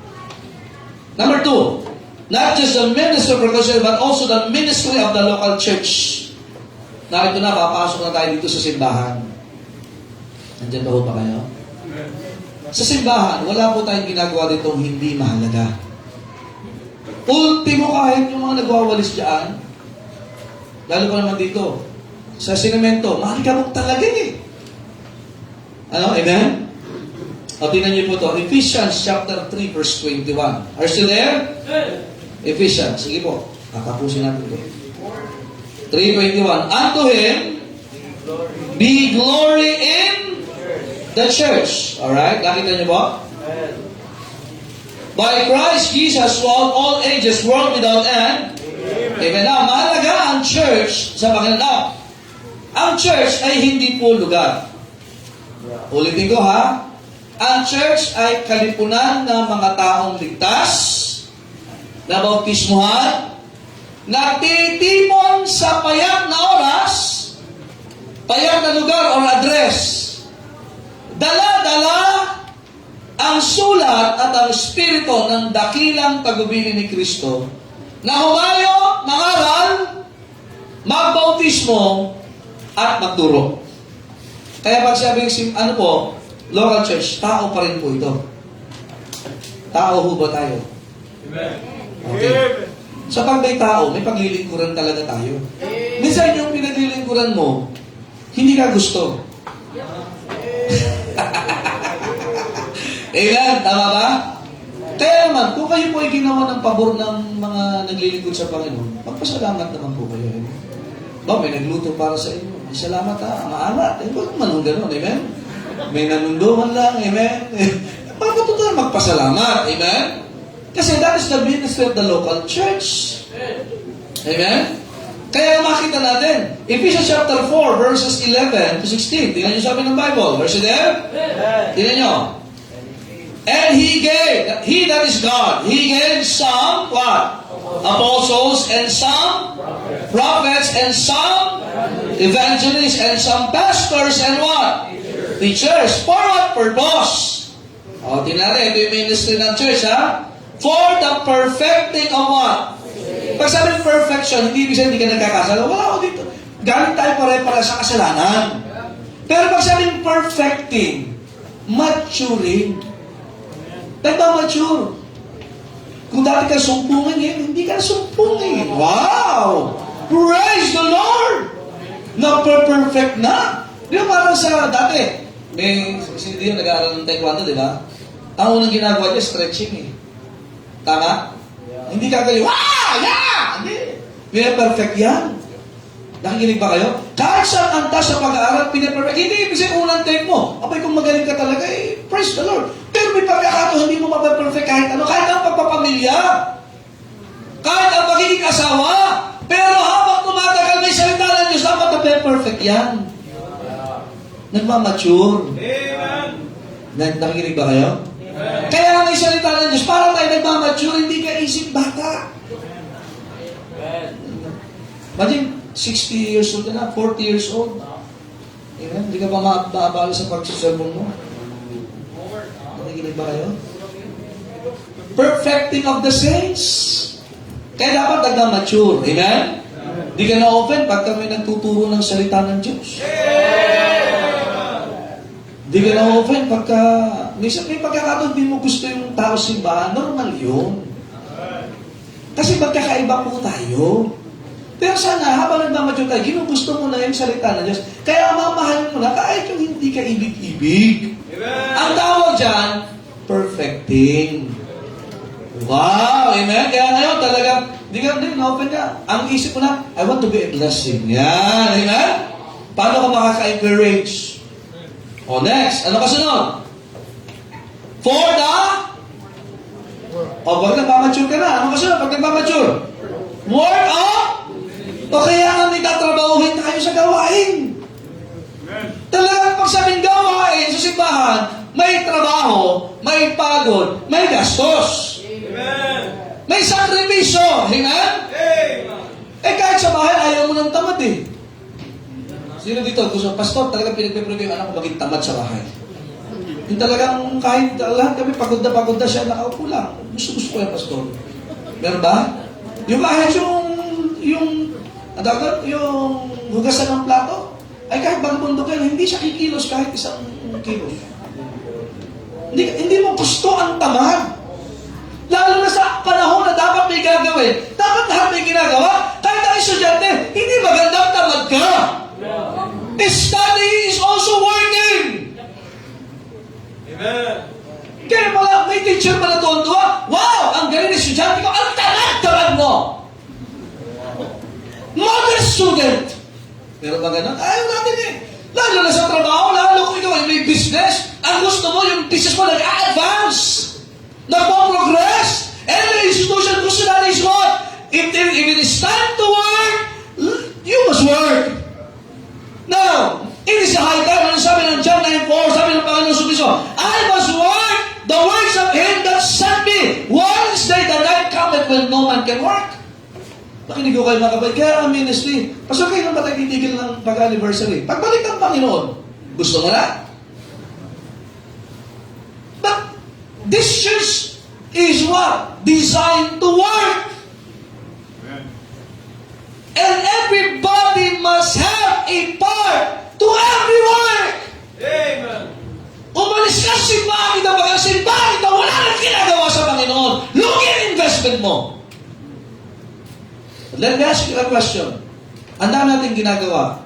Number two, not just the ministry of reconciliation, but also the ministry of the local church. Narito na, papasok na tayo dito sa simbahan. Nandiyan ba ho ba kayo? Sa simbahan, wala po tayong ginagawa dito hindi mahalaga. Ultimo, kahit yung mga nagwawalis dyan, lalo pa naman dito, sa sinimento, mahalaga po talaga eh. Ano? Amen? O, tingnan niyo po ito. Ephesians chapter 3, verse 21. Are you still there? Ephesians. Sige po. Kakapusin natin ito. 3:21. Unto Him be glory in the church. Alright? Nakita niyo po? By Christ Jesus, throughout all ages, world without end. Amen. Now, mahalaga ang church sa Panginoon. Now, ang church ay hindi po lugar. Ulitin ko ha. Ang church ay kalipunan ng mga taong ligtas, na bautismuhan, nagtitipon sa payak na oras, payak na lugar or address. Dala-dala ang sulat at ang espiritu ng dakilang tagubilin ni Kristo na humayo, mangaral, magbautismo, at magturo. Kaya pag sabi ano po, local church, tao pa rin po ito. Tao ho ba tayo? Okay. So pag may tao, may paglilingkuran talaga tayo. Minsan yung pinaglilingkuran mo, hindi ka gusto. Amen? Tama ba? Kaya naman, kung kayo po ay ginawa ng pabor ng mga naglilingkod sa Panginoon, magpasalamat naman po kayo. Ba, may nagluto para sa inyo. Ay, salamat ha, maalat. Eh, bakit man gano'n, amen? May nanunduman lang, amen? Pagkatutunan magpasalamat, amen? Kasi that is the ministry of the local church. Amen? Kaya makita natin, Ephesians chapter 4, verses 11 to 16. Tingnan nyo sabi ng Bible. Verse there? Tingnan nyo. And He gave, He that is God, He gave some, what? Apostles, and some prophets, and some evangelists, and some pastors, and what? Teachers. For what purpose? O, tingnan natin, ito yung ministry ng church, ha? For the perfecting of what? Pag sabi perfection, hindi ibig sabihin hindi ka nagkakasala. Wala ako dito. Galing tayo pare-pare sa kasalanan. Pero pag sabi perfecting, maturing. Nagmamature. Kung dati ka sumpungin, hindi ka sumpungin. Wow! Praise the Lord! Na-perfect na. Di ba parang sa dati, may hindi yung nag-aaral ng taekwondo, di ba? Ang unang ginagawa niya, stretching eh. Tama? Hindi ka kayo, yeah! Hindi. Pina-perfect yan. Nakikinig ba kayo? Kahit saan antas sa pag-aaral, pina-perfect. Hindi ibig sabihin unang take mo. Abay, kung magaling ka talaga, praise the Lord. Pero may pagkakataon, hindi mo mapaperfect kahit ano. Kahit ang pagpapamilya. Kahit ang pagiging asawa. Pero habang tumatagal, may salita ng Diyos, dapat na-perfect yan. Nagmamature. Amen. Nakikinig ba kayo? Kaya ang isalita ng Diyos, para tayo nagmamature, hindi ka isip bata. Imagine, 60 years old na, 40 years old. Amen? Hindi ka ba maabala sa pagsasermon mo? Nakikinig ba kayo? Perfecting of the saints. Kaya dapat nagmamature. Amen? Hindi ka na-open pagka may nagtuturo ng salita ng Diyos. Hindi ka na-open pagka minsan may pagkakataon di mo gusto yung tao simbahan. Normal yun. Kasi magkakaiba po tayo. Pero sana, habang nagmamature tayo, ginugusto mo na yung salita ng Diyos. Kaya mamahalin mo na kahit yung hindi ka ibig-ibig. Ang tawag dyan, perfecting. Wow! Amen? Kaya ngayon talagang, hindi ka open ka. Ang isip mo na, I want to be a blessing. Yan. Amen? Paano ka makaka-encourage? O next, ano kasunod? For the... O, pag nagmamature ka na, ano kasunod? Pag nagmamature? Word of... O kaya nga may tatrabahuhin na kayo sa gawain. Talagang pag sabing gawain sa simbahan, may trabaho, may pagod, may gastos. May sakripisyo. Amen? Eh kahit sa bahay, ayaw mo ng tamad eh. Sino dito? Gusto, pastor, talagang pinagpipro ko yung anak ko maging tamad sa bahay. Yung talagang kahit lahat kami pagod na siya, nakaupo lang. Gusto ko yan, pastor. Meron ba? Yung kahit yung hugasan ng plato, ay kahit bagabundok yan, hindi siya kikilos kahit isang kilos. Hindi mo gusto ang tamad. Lalo na sa panahon na dapat may gagawin, dapat lahat may ginagawa. Kahit ang estudyante, hindi magandang tamad ka. Study is also working. Amen. Kaya may teacher pa na tuwan-tuwa, wow, ang galing ng estudyante ko, ang tamad mo. Model student. Pero ba ganun? Ayaw natin eh. Lalo na sa trabaho, lalo kung ikaw ay may business, ang gusto mo, yung business mo nag-advance, nagpo-progress, and the institution gusto natin is what? If it is time to work, you must work. Now, it is a high time, ano sabi ng John 9:4, sabi ng Panginoon Subiso, I must work the works of Him that sent me. One day the night cometh when no man can work. Nakinig ko kayo mga kapatid. Kaya ang ministry, pasok kayo ng batang titigil ng pag-anniversary. Pagbalik ng Panginoon, gusto mo na? But this church is what? Designed to work. And everybody must have a part to every work. Amen. Umalis ka sa simbahan, kita ba ang simbahan, kita wala nang ginagawa sa Panginoon. Lugi ang investment mo. Let me ask you a question. Ang dami natin ginagawa.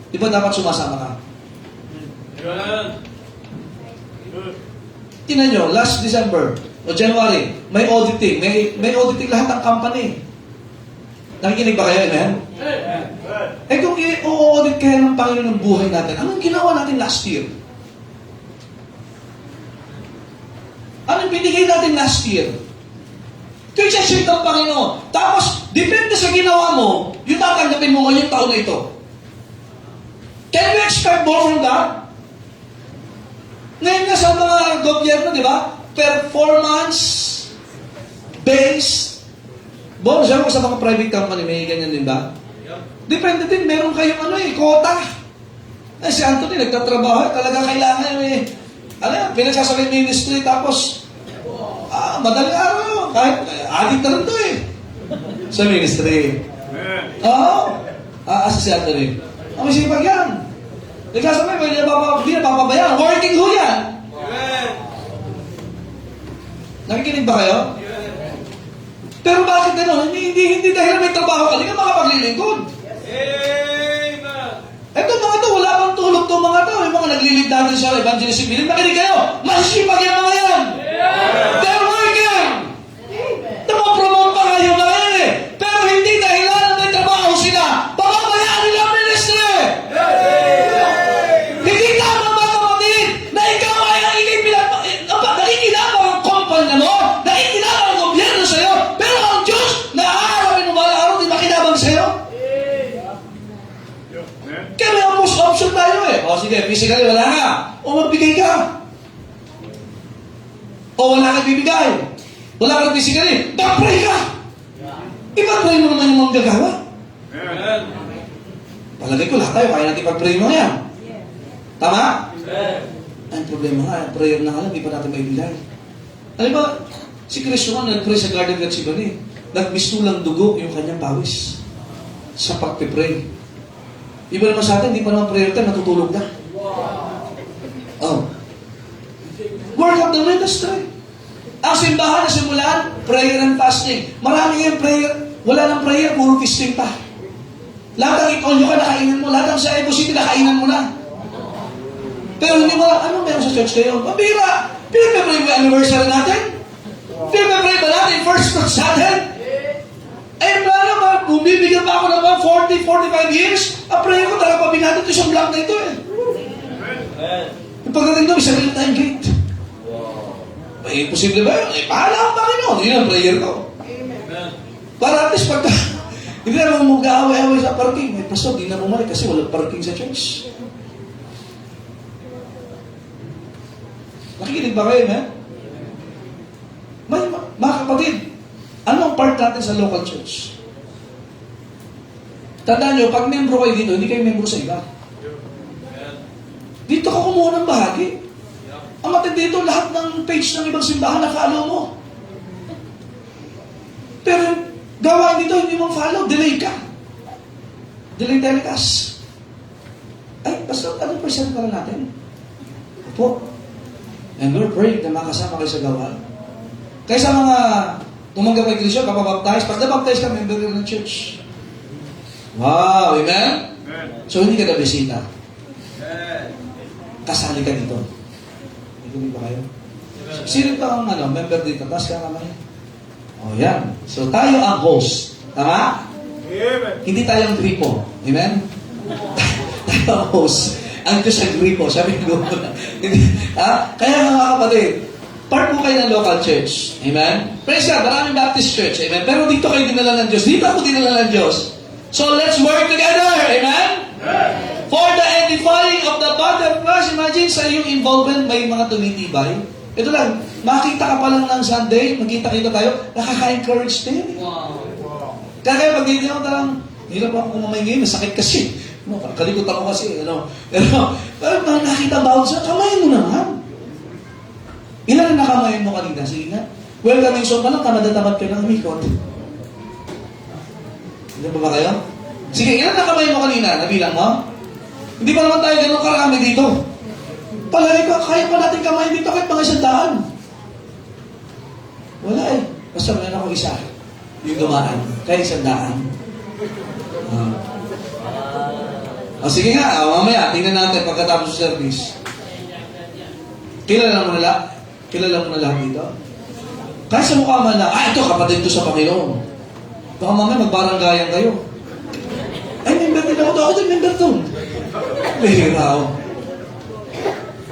Di ba dapat sumasama ka? Amen. Tingnan nyo, last December o January, may auditing. May auditing lahat ng company. Nakikinig ba kayo, amen? Eh kung i-audit kayo ng Panginoon ng buhay natin, anong ginawa natin last year? Anong binigay natin last year? Kaya siya ng Panginoon. Tapos, depende sa ginawa mo, yung tatanggapin mo ngayong taon na ito. Can we expect more from God? Ngayon nga sa mga gobyerno, di ba? Performance-based. Bon, siya mo sa mga private company, may ganyan din ba? Depende din, meron kayong quota. Eh, si Anthony, nagtatrabaho, talaga kailangan pinagsasabay ministry, tapos, madaling araw, kahit adik na rin to sa ministry. Oo. Si Anthony. Ang masipag yan. Nagkasabay, hindi na papabayaan. Working ho yan. Nakikinig ba kayo? Pero bakit gano'n? Hindi dahil may trabaho ka, hindi ka makapaglilingkod. Ito mga to, wala pang tulog to mga to. Yung mga naglilid natin sa evangelism meeting, makinig kayo, masipag yung mga yan. They're working. Namapromote pa kayo mga yan eh. Pero hindi dahilan na may trabaho sila. Papabayaan nila ang ministry. Hindi tama mga kapatid na ikaw ay nakikinabang ang kumpanya mo, nakikinabang ang gobyerno sa'yo, pero ang Diyos na aarapin mo araw di makinabang sa'yo. Kaya may option tayo eh. O sige, physically wala ka. O magbigay ka. O wala kang bibigay. Wala kang physically. Mag-pray ka. I-pag-pray mo naman yung mga gagawa. Palagay ko lahat tayo, kaya natin pag-pray mo yan. Tama? Ang problema nga, prayer na nga lang, di pa natin maibigay. Alam ba, si Kristo nga nag-pray sa Garden of Gethsemane, nagmistulang dugo yung kanyang pawis sa pag-pray. Iba naman sa atin, di pa naman prayer time, natutulog na. Oh. Work of the ministry. Ang simbahan na simulan, prayer and fasting. Marami yung prayer, wala nang prayer, puro feasting pa. Lahat ng ikonyo ka, nakainan mo. Lahat ng sa Evo City, nakainan mo na. Pero hindi mo, ano meron sa church kayo? Pabira! Pinag-pray mo yung anniversary natin? Pinag-pray ba natin first fruits natin? Eh, plano ba? Bumibigyan pa ako ng mga 40, 45 years? Pray ko, talaga pabi natin ito isang block na ito eh. Yung pagdating doon, isang time gate. Eh, posible ba yun? Eh, pahala ang Panginoon. Yun ang prayer ko. Para at least pagka, hindi na mo mag-aaway-aaway sa parking. Eh, pastor, di na bumalik kasi walang parking sa church. Nakikinig ba kayo, man? Mga kapatid, ano ang part natin sa local church? Tandaan nyo, pag membro kayo dito, hindi kayo membro sa iba. Dito ka kumuha ng bahagi. Ang matindi dito, lahat ng page ng ibang simbahan na-follow mo. Pero gawain dito, hindi mo follow, delay ka. Delay telecast. Ay, basta anong percent para natin? Opo. And we're praying na makasama kayo sa gawain. Kaya sa mga tumanggap kay Kristo, kapabaptize, pag nabaptize ka, member ka ng church. Wow, amen? So hindi ka na bisita. Kasali ka dito. Hindi ba kayo? Sino pa ang member dito? Taas ka kamay. O yan. So tayo ang host. Tama? Amen. Hindi tayo ang gripo. Amen? Tayo ang host. Ang Diyos ang gripo. Sabi ko. Kaya mga kapatid, part mo kayo ng local church. Amen? Praise God, maraming Baptist church. Amen? Pero dito kayo dinala ng Diyos. Dito ako dinala ng Diyos. So let's work together. Amen? For the edifying of the body of Christ. Imagine sa iyong involvement, may mga tumitibay. Ito lang, makita ka pa lang ng Sunday, magkita-kita tayo, nakaka-encourage din. Kaya pag hindi ako tarang, hirap ako kumamay ngayon, masakit kasi. Kalikot ako kasi. Pero nakita bawal sa, kamayin mo naman. Ilan na nakamayin mo kanina? Sige nga. Welcoming song ka lang, tamad-tamad ka ng umikot. Hindi ba kayo? Sige, ilan nakamayin mo kanina? Nabilang mo? Hindi pa naman tayo ganun karami dito. Palagi ka, kaya pa natin kamayin dito kahit mga 100. Wala eh. Basta meron ako isa. Yung dumaan. Kaya 100. Sige nga, mamaya, tingnan natin pagkatapos sa service. Kilala mo na lahat? Kilala mo na lahat dito? Kahit sa mukha man na, ito kapatid to sa Panginoon. Baka mamaya magbaranggayan kayo. Ay, member din ako to. Ako din member to. Bihira ako.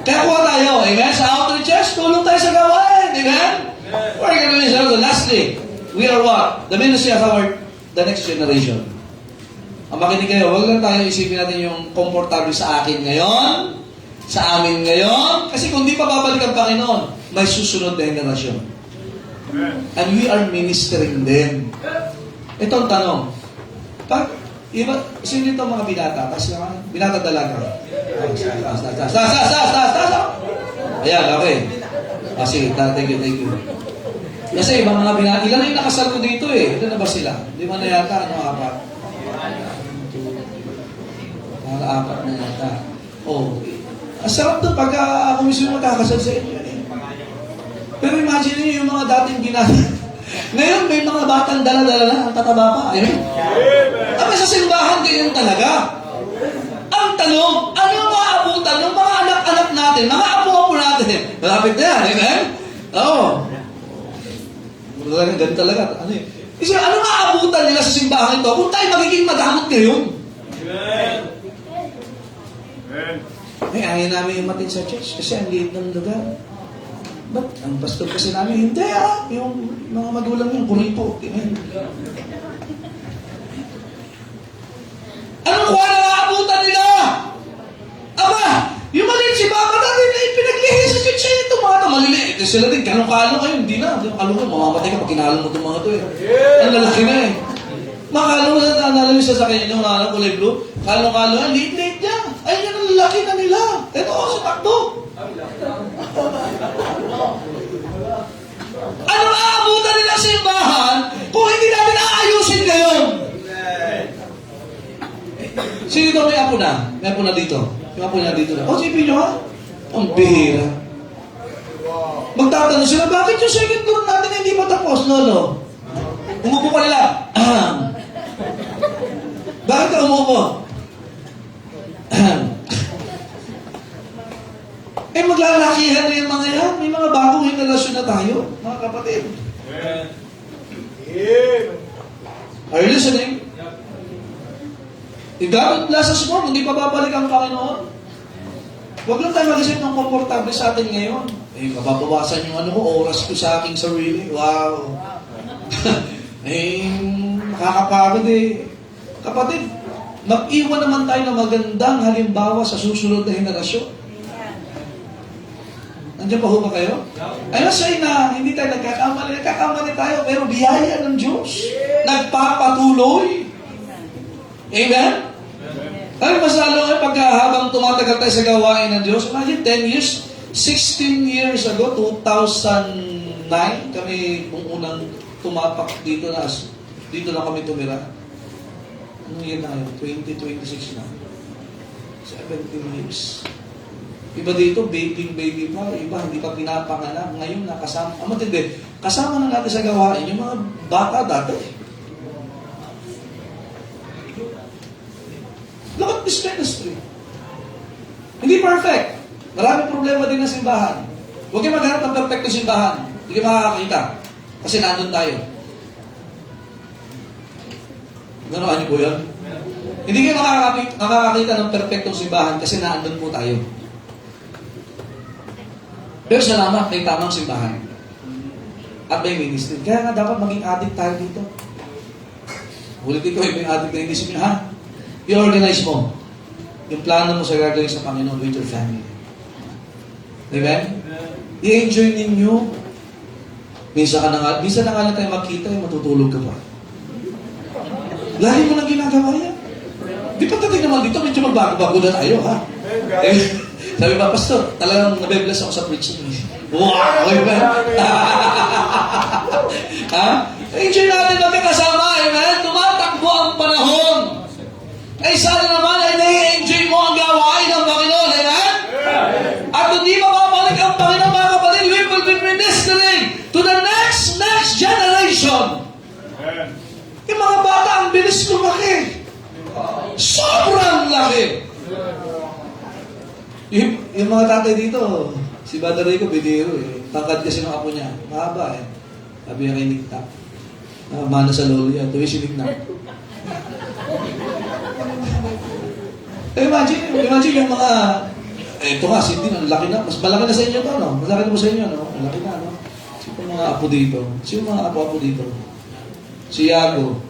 Kaya kuha tayo, amen? Sa outreaches, tulong tayo sa gawain, amen? We're going to listen. Lastly, we are what? The ministry of the next generation. Ang makinig kayo, huwag lang tayo isipin natin yung komportable sa akin ngayon, sa amin ngayon, kasi kung di pa babalik ang Panginoon, may susunod na generasyon. And we are ministering them. Ito ang tanong. Sino dito mga binata? Binata dalaga. Taas. Ayan, okay. Sige, thank you. Kasi ibang mga binata, ilan na yung nakasal ko dito eh. Ilan na ba sila? 5 na yata, apat. Apat na yata. Ang sarap doon pag ako mismo magkakasal sa inyo eh. Pero imagine niyo yung mga dating binata. Ngayon, may mga batang dala-dala na, ang tataba pa. Amen? Kami sa simbahan, ganyan talaga. Ang tanong, ano ang maabutan ng mga anak-anak natin, mga apo-apo natin? Malapit na yan, amen? Oo. Ganun talaga. Kasi ano maabutan nila sa simbahan ito kung tayo magiging madamot ngayon? Amen. Ay, ayaw namin yung matin sa church kasi ang liit ng lugar. Ba't ang pastor kasi namin, hindi yung mga magulang yung kuripo. Anong kuha na naabutan nila? Aba, yung maliit si Papa natin ay pinaglihi sa church siya ito mga ito. Maliliit. Ito sila din, kalong-kalong kayo. Hindi na. Kalong-kalong, mamamatay ka pag kinalong mo itong mga ito eh. Ang lalaki na eh. Makalong mo sa nalalo siya sa kanya yung kulay blue. Kalong-kalong, ang liit-liit niya. Ay, yan ang lalaki na nila. Ito ako sa takbo. Anong aabutan nila sa simbahan kung hindi natin aayusin ngayon? Sino ito may apo na? May apo na dito. Yung apo na dito na. Sipin nyo ha? Ang bihira. Magtatanong sila, bakit yung second floor natin hindi matapos, Lolo? Umupo ka nila. Bakit ka umupo? Eh, maglalakihan na yung mga yan. May mga bagong henerasyon na tayo, mga kapatid. Amen. Are you listening? If God will bless us more, hindi pa babalik ang Panginoon. Huwag lang tayo mag-isip ng komportable sa atin ngayon. Eh, mababawasan yung oras ko sa aking sarili. Wow. Eh, nakakapagod eh. Kapatid, mag-iwan naman tayo ng magandang halimbawa sa susunod na henerasyon. Nandiyan pa ho ba kayo? Ayun say na hindi tayo nagkakamali. Nagkakamali tayo, pero biyaya ng Diyos. Nagpapatuloy. Amen? Ay, mas lalo eh, pagka habang tumatagal tayo sa gawain ng Diyos, imagine 10 years, 16 years ago, 2009, kami kung unang tumapak dito na kami tumira. Anong year na yun? 2026 na. 17 years. Iba dito, baby pa. Iba, hindi pa pinapanganak. Ngayon, nakasama. Matindi, kasama na natin sa gawain yung mga bata dati. Look at this ministry. Hindi perfect. Maraming problema din ng simbahan. Huwag kayo maghanap ng perfect na simbahan. Hindi kayo makakakita. Kasi nandun tayo. Gano'n niyo po yan? Hindi kayo makakakita ng perfectong simbahan kasi nandun po tayo. Pero salamat, may tamang simbahan. At may ministry. Kaya nga dapat maging addict tayo dito. Ulitin ko, may addict na hindi siya, ha? I-organize mo yung plano mo sa gagawin sa Panginoon with your family. Amen? I-enjoy ninyo. Minsan na nga lang tayo makita, matutulog ka pa. Lagi mo lang ginagawa yan. Di pa tatig naman dito, medyo magbago-bago na tayo, ha? Sabi ba, Pastor, talagang nabe-bless ako sa preaching. Wow! Amen? Ha? Enjoy natin magkakasama, amen? Tumatakbo ang panahon. Ay sana naman ay nai-enjoy mo ang gawain ng Panginoon, amen? At hindi mababalik ang Panginoon, mga kapatid, we will be ministering to the next generation. Yung mga bata, ang bilis lumaki. Sobrang laki. Yung mga tatay dito, si Brother Rico, bidiro eh. Tangkad kasi ng apo niya. Mahaba eh. Sabi niya kay Nikta. Mana sa lolo yan. Tuwi si Nikta. Imagine yung mga... ito nga, si Tin, ang laki na. Mas malaki na sa inyo to, no? Mas laki na po sa inyo, no? Ang laki na, no? Sino mga apo dito? Sino mga apo dito? Si Yago.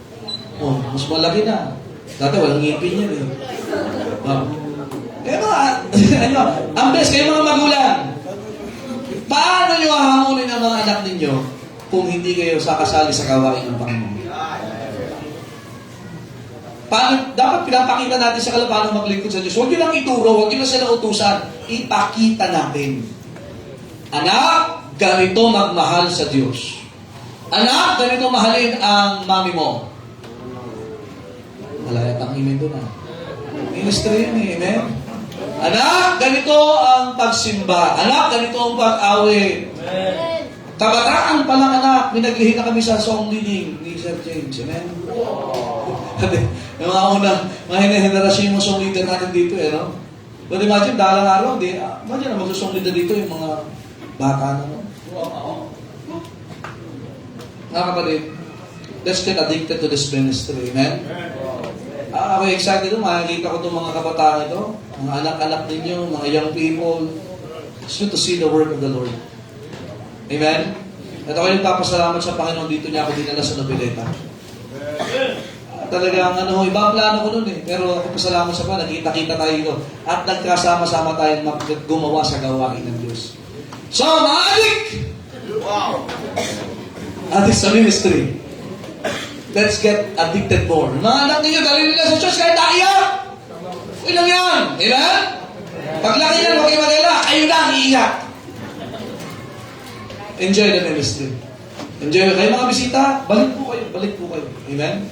Oh, mas malaki na. Dati walang ngipin yan eh. Oh. Ang best kayo mga magulang. Paano nyo hahamulin ang mga anak ninyo kung hindi kayo sakasali sa gawain ng Panginoon? Dapat pinapakita natin sa kanila paano maglingkod sa Diyos. Huwag nyo lang ituro, huwag nyo lang sila utusan. Ipakita natin. Anak, ganito magmahal sa Diyos. Anak, ganito mahalin ang mami mo. Malayat ang imen doon ha. Ministry yun eh, amen? Anak, ganito ang pagsimba. Anak, ganito ang pag-awi. Kabataan pa lang anak, minaglihin na kami sa song leading ni Sir James. Amen? Yung mga henerasyon yung song leader natin dito eh, no? But imagine, dalang araw, imagine na mag-song leader dito yung mga bata na, no? Mga kapatid, let's get addicted to this ministry. Amen? Ako excited doon, makikita ko itong mga kabataan ito, mga anak-anak ninyo, mga young people. It's good to see the work of the Lord. Amen? At ako yung papasalamat sa Panginoon, dito niya ako dinala sa Noveleta. Talagang iba ang plano ko nun eh. Pero ako pasalamat sa Panginoon, nakita-kita tayo dito. At nagkasama-sama tayong gumawa sa gawain ng Diyos. So, mga adik! Wow! Adik sa ministry. Let's get addicted more. Mga anak ninyo, dali nila sa church kahit naiyak. Okay lang yan. Amen? Paglaki yan, huwag kayo mag-ila. Kayo lang, iiyak. Enjoy the ministry. Enjoy. Kayo mga bisita, balik po kayo. Amen?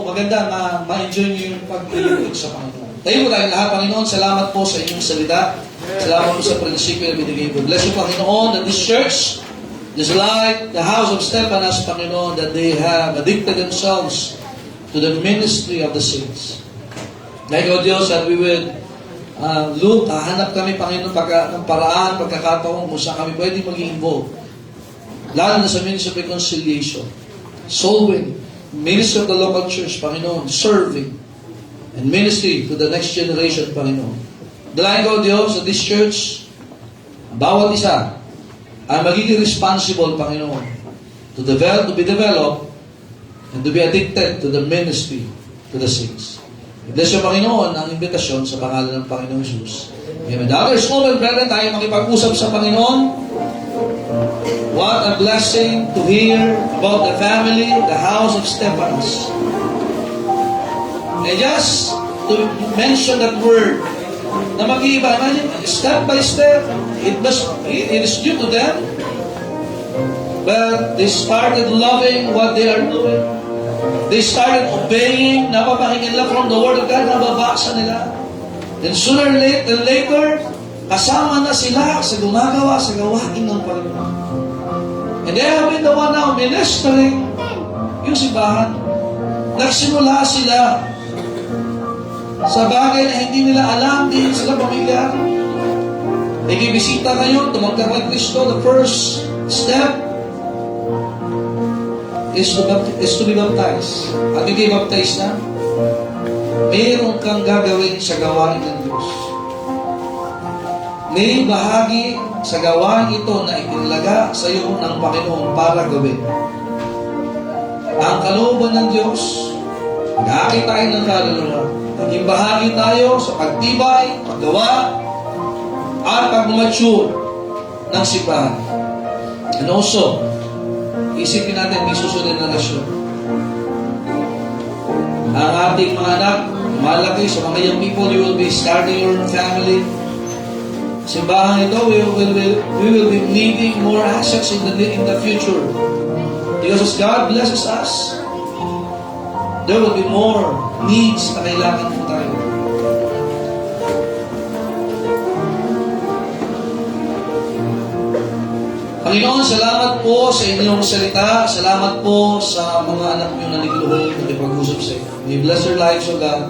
Maganda na ma-enjoy nyo yung pag-ilingkod sa Panginoon. Tayo po tayong lahat, Panginoon. Salamat po sa inyong salita. Salamat po sa prinsipyo na binigay po. Bless you, Panginoon, that this church, just like the house of Stephanas, Panginoon, that they have addicted themselves to the ministry of the saints. Like, O Diyos, that we will look, hanap kami, Panginoon, ng paraan, pagkakataon kung saan kami pwede mag-involve. Lalo na sa ministry of reconciliation, soul winning, ministry of the local church, Panginoon, serving, and ministry to the next generation, Panginoon. Dalayan ko, Diyos, sa this church, bawat isa ay magiging responsible, Panginoon, to be developed, and to be addicted to the ministry to the saints. Bless yung Panginoon ang imbitasyon sa pangalan ng Panginoong Jesus. Amen. The other small brethren, tayo makipag-usap sa Panginoon. What a blessing to hear about the family, the house of Stephanas. And just to mention that word, na mag-iiba, imagine, step by step, it is due to them, but they started loving what they are doing. They started obeying, napapakinggan lang from the Word of God, nababasa nila. Then sooner than later, kasama na sila sa gumagawa sa gawain ng Panginoon. And they have been the one now ministering yung simbahan. Nagsimula sila sa bagay na hindi nila alam, hindi sila pamilyar. Nagibisita ngayon, tumanggap kay Kristo, the first step is to be baptized. At hindi baptized na, mayroon kang gagawin sa gawain ng Diyos. May bahagi sa gawain ito na ipinalaga sa iyo ng Panginoon para gawin. Ang kalooban ng Diyos, mag-aakit tayo ng kaluluwa. Naging bahagi tayo sa pagtibay, paggawa, at pag-mature ng simbahan. And also, isipin natin may susunod na rasyon. Ang ating mga anak, malaki sa mga young people, you will be starting your family. Simbahan ito, we will be needing more assets in the future. Because as God blesses us, there will be more needs na kailangan po tayo. Panginoon, salamat po sa inyong salita. Salamat po sa mga anak niyo na nagluhod at ipag-usap sa inyo. May bless their lives, O God.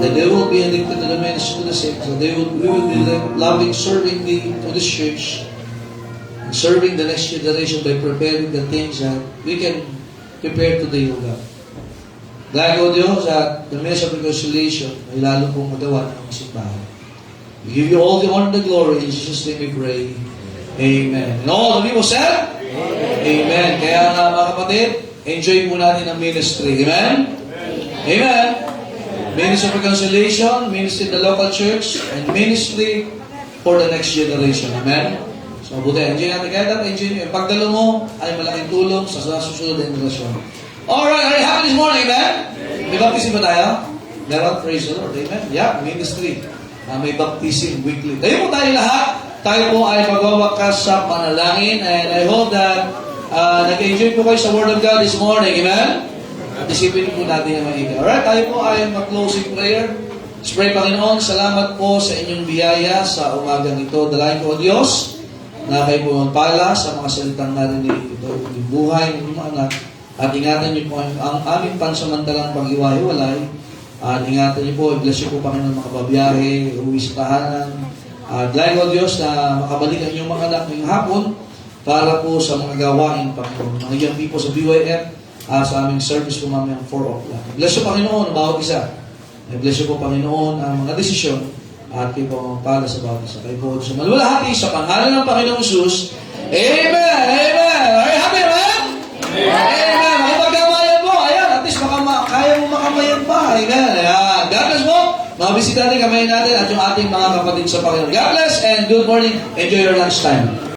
That they will be addicted to the ministry to the saints. That we will be loving, serving to this church. And serving the next generation by preparing the things that we can prepare today, O God. Dahil, O Diyos, at the ministry of reconciliation ay lalo pong magawa ng simbahan. We give you all the honor and the glory. In Jesus' name we pray. Amen. And all the people said? Amen. Kaya nga mga kapatid, enjoy po natin ang ministry. Amen? Amen. Ministry of reconciliation, ministry in the local church, and ministry for the next generation. Amen? So, buti, enjoy natin. Kaya dapat enjoy nyo. Pagdalo mo ay malaking tulong sa susunod na generasyon. Alright, are you happy this morning? Amen? May baptism ba tayo? Meron, praise the Lord. Amen? Yeah, ministry. May baptism weekly. Tayo po tayo lahat. Tayo po ay magwawakas sa panalangin, and I hope that nag-enjoy po kayo sa Word of God this morning. Amen? At isipin po natin ang maigi. Alright, tayo po ay mag-closing prayer. Let's pray, Panginoon, salamat po sa inyong biyaya sa umagang ito. Dalayan ko, O Diyos, na kayo po magpala sa mga salitang narinig ito. Yung buhay ng mga anak. At ingatan niyo po ang aming pansamantalang pag-iwahiwalay. At ingatan niyo po, bless niyo po, Panginoon, mga babiyahe, uwi sa tahanan. At dahil ko, Diyos, na makabalik ang inyong mga anak ngayong hapon para po sa mga gawain, Panginoon. Mga young people sa BYF, sa aming service po mamayang 4 o'clock. Bless you, Panginoon, ang bawat isa. Bless you po, Panginoon, ang mga desisyon at kayo po para sa bawat isa. Kayo po sa malulahati sa pangalan ng Panginoong Jesus. Amen! Amen! Are you happy, man? Amen! Makipagkamayan po. Ayan, at least kaya mo makamayan pa. Amen! Ayan. God bless mo. Mga bisita natin, kamayin natin at yung ating mga kapatid sa Panginoon. God bless and good morning. Enjoy your lunch time.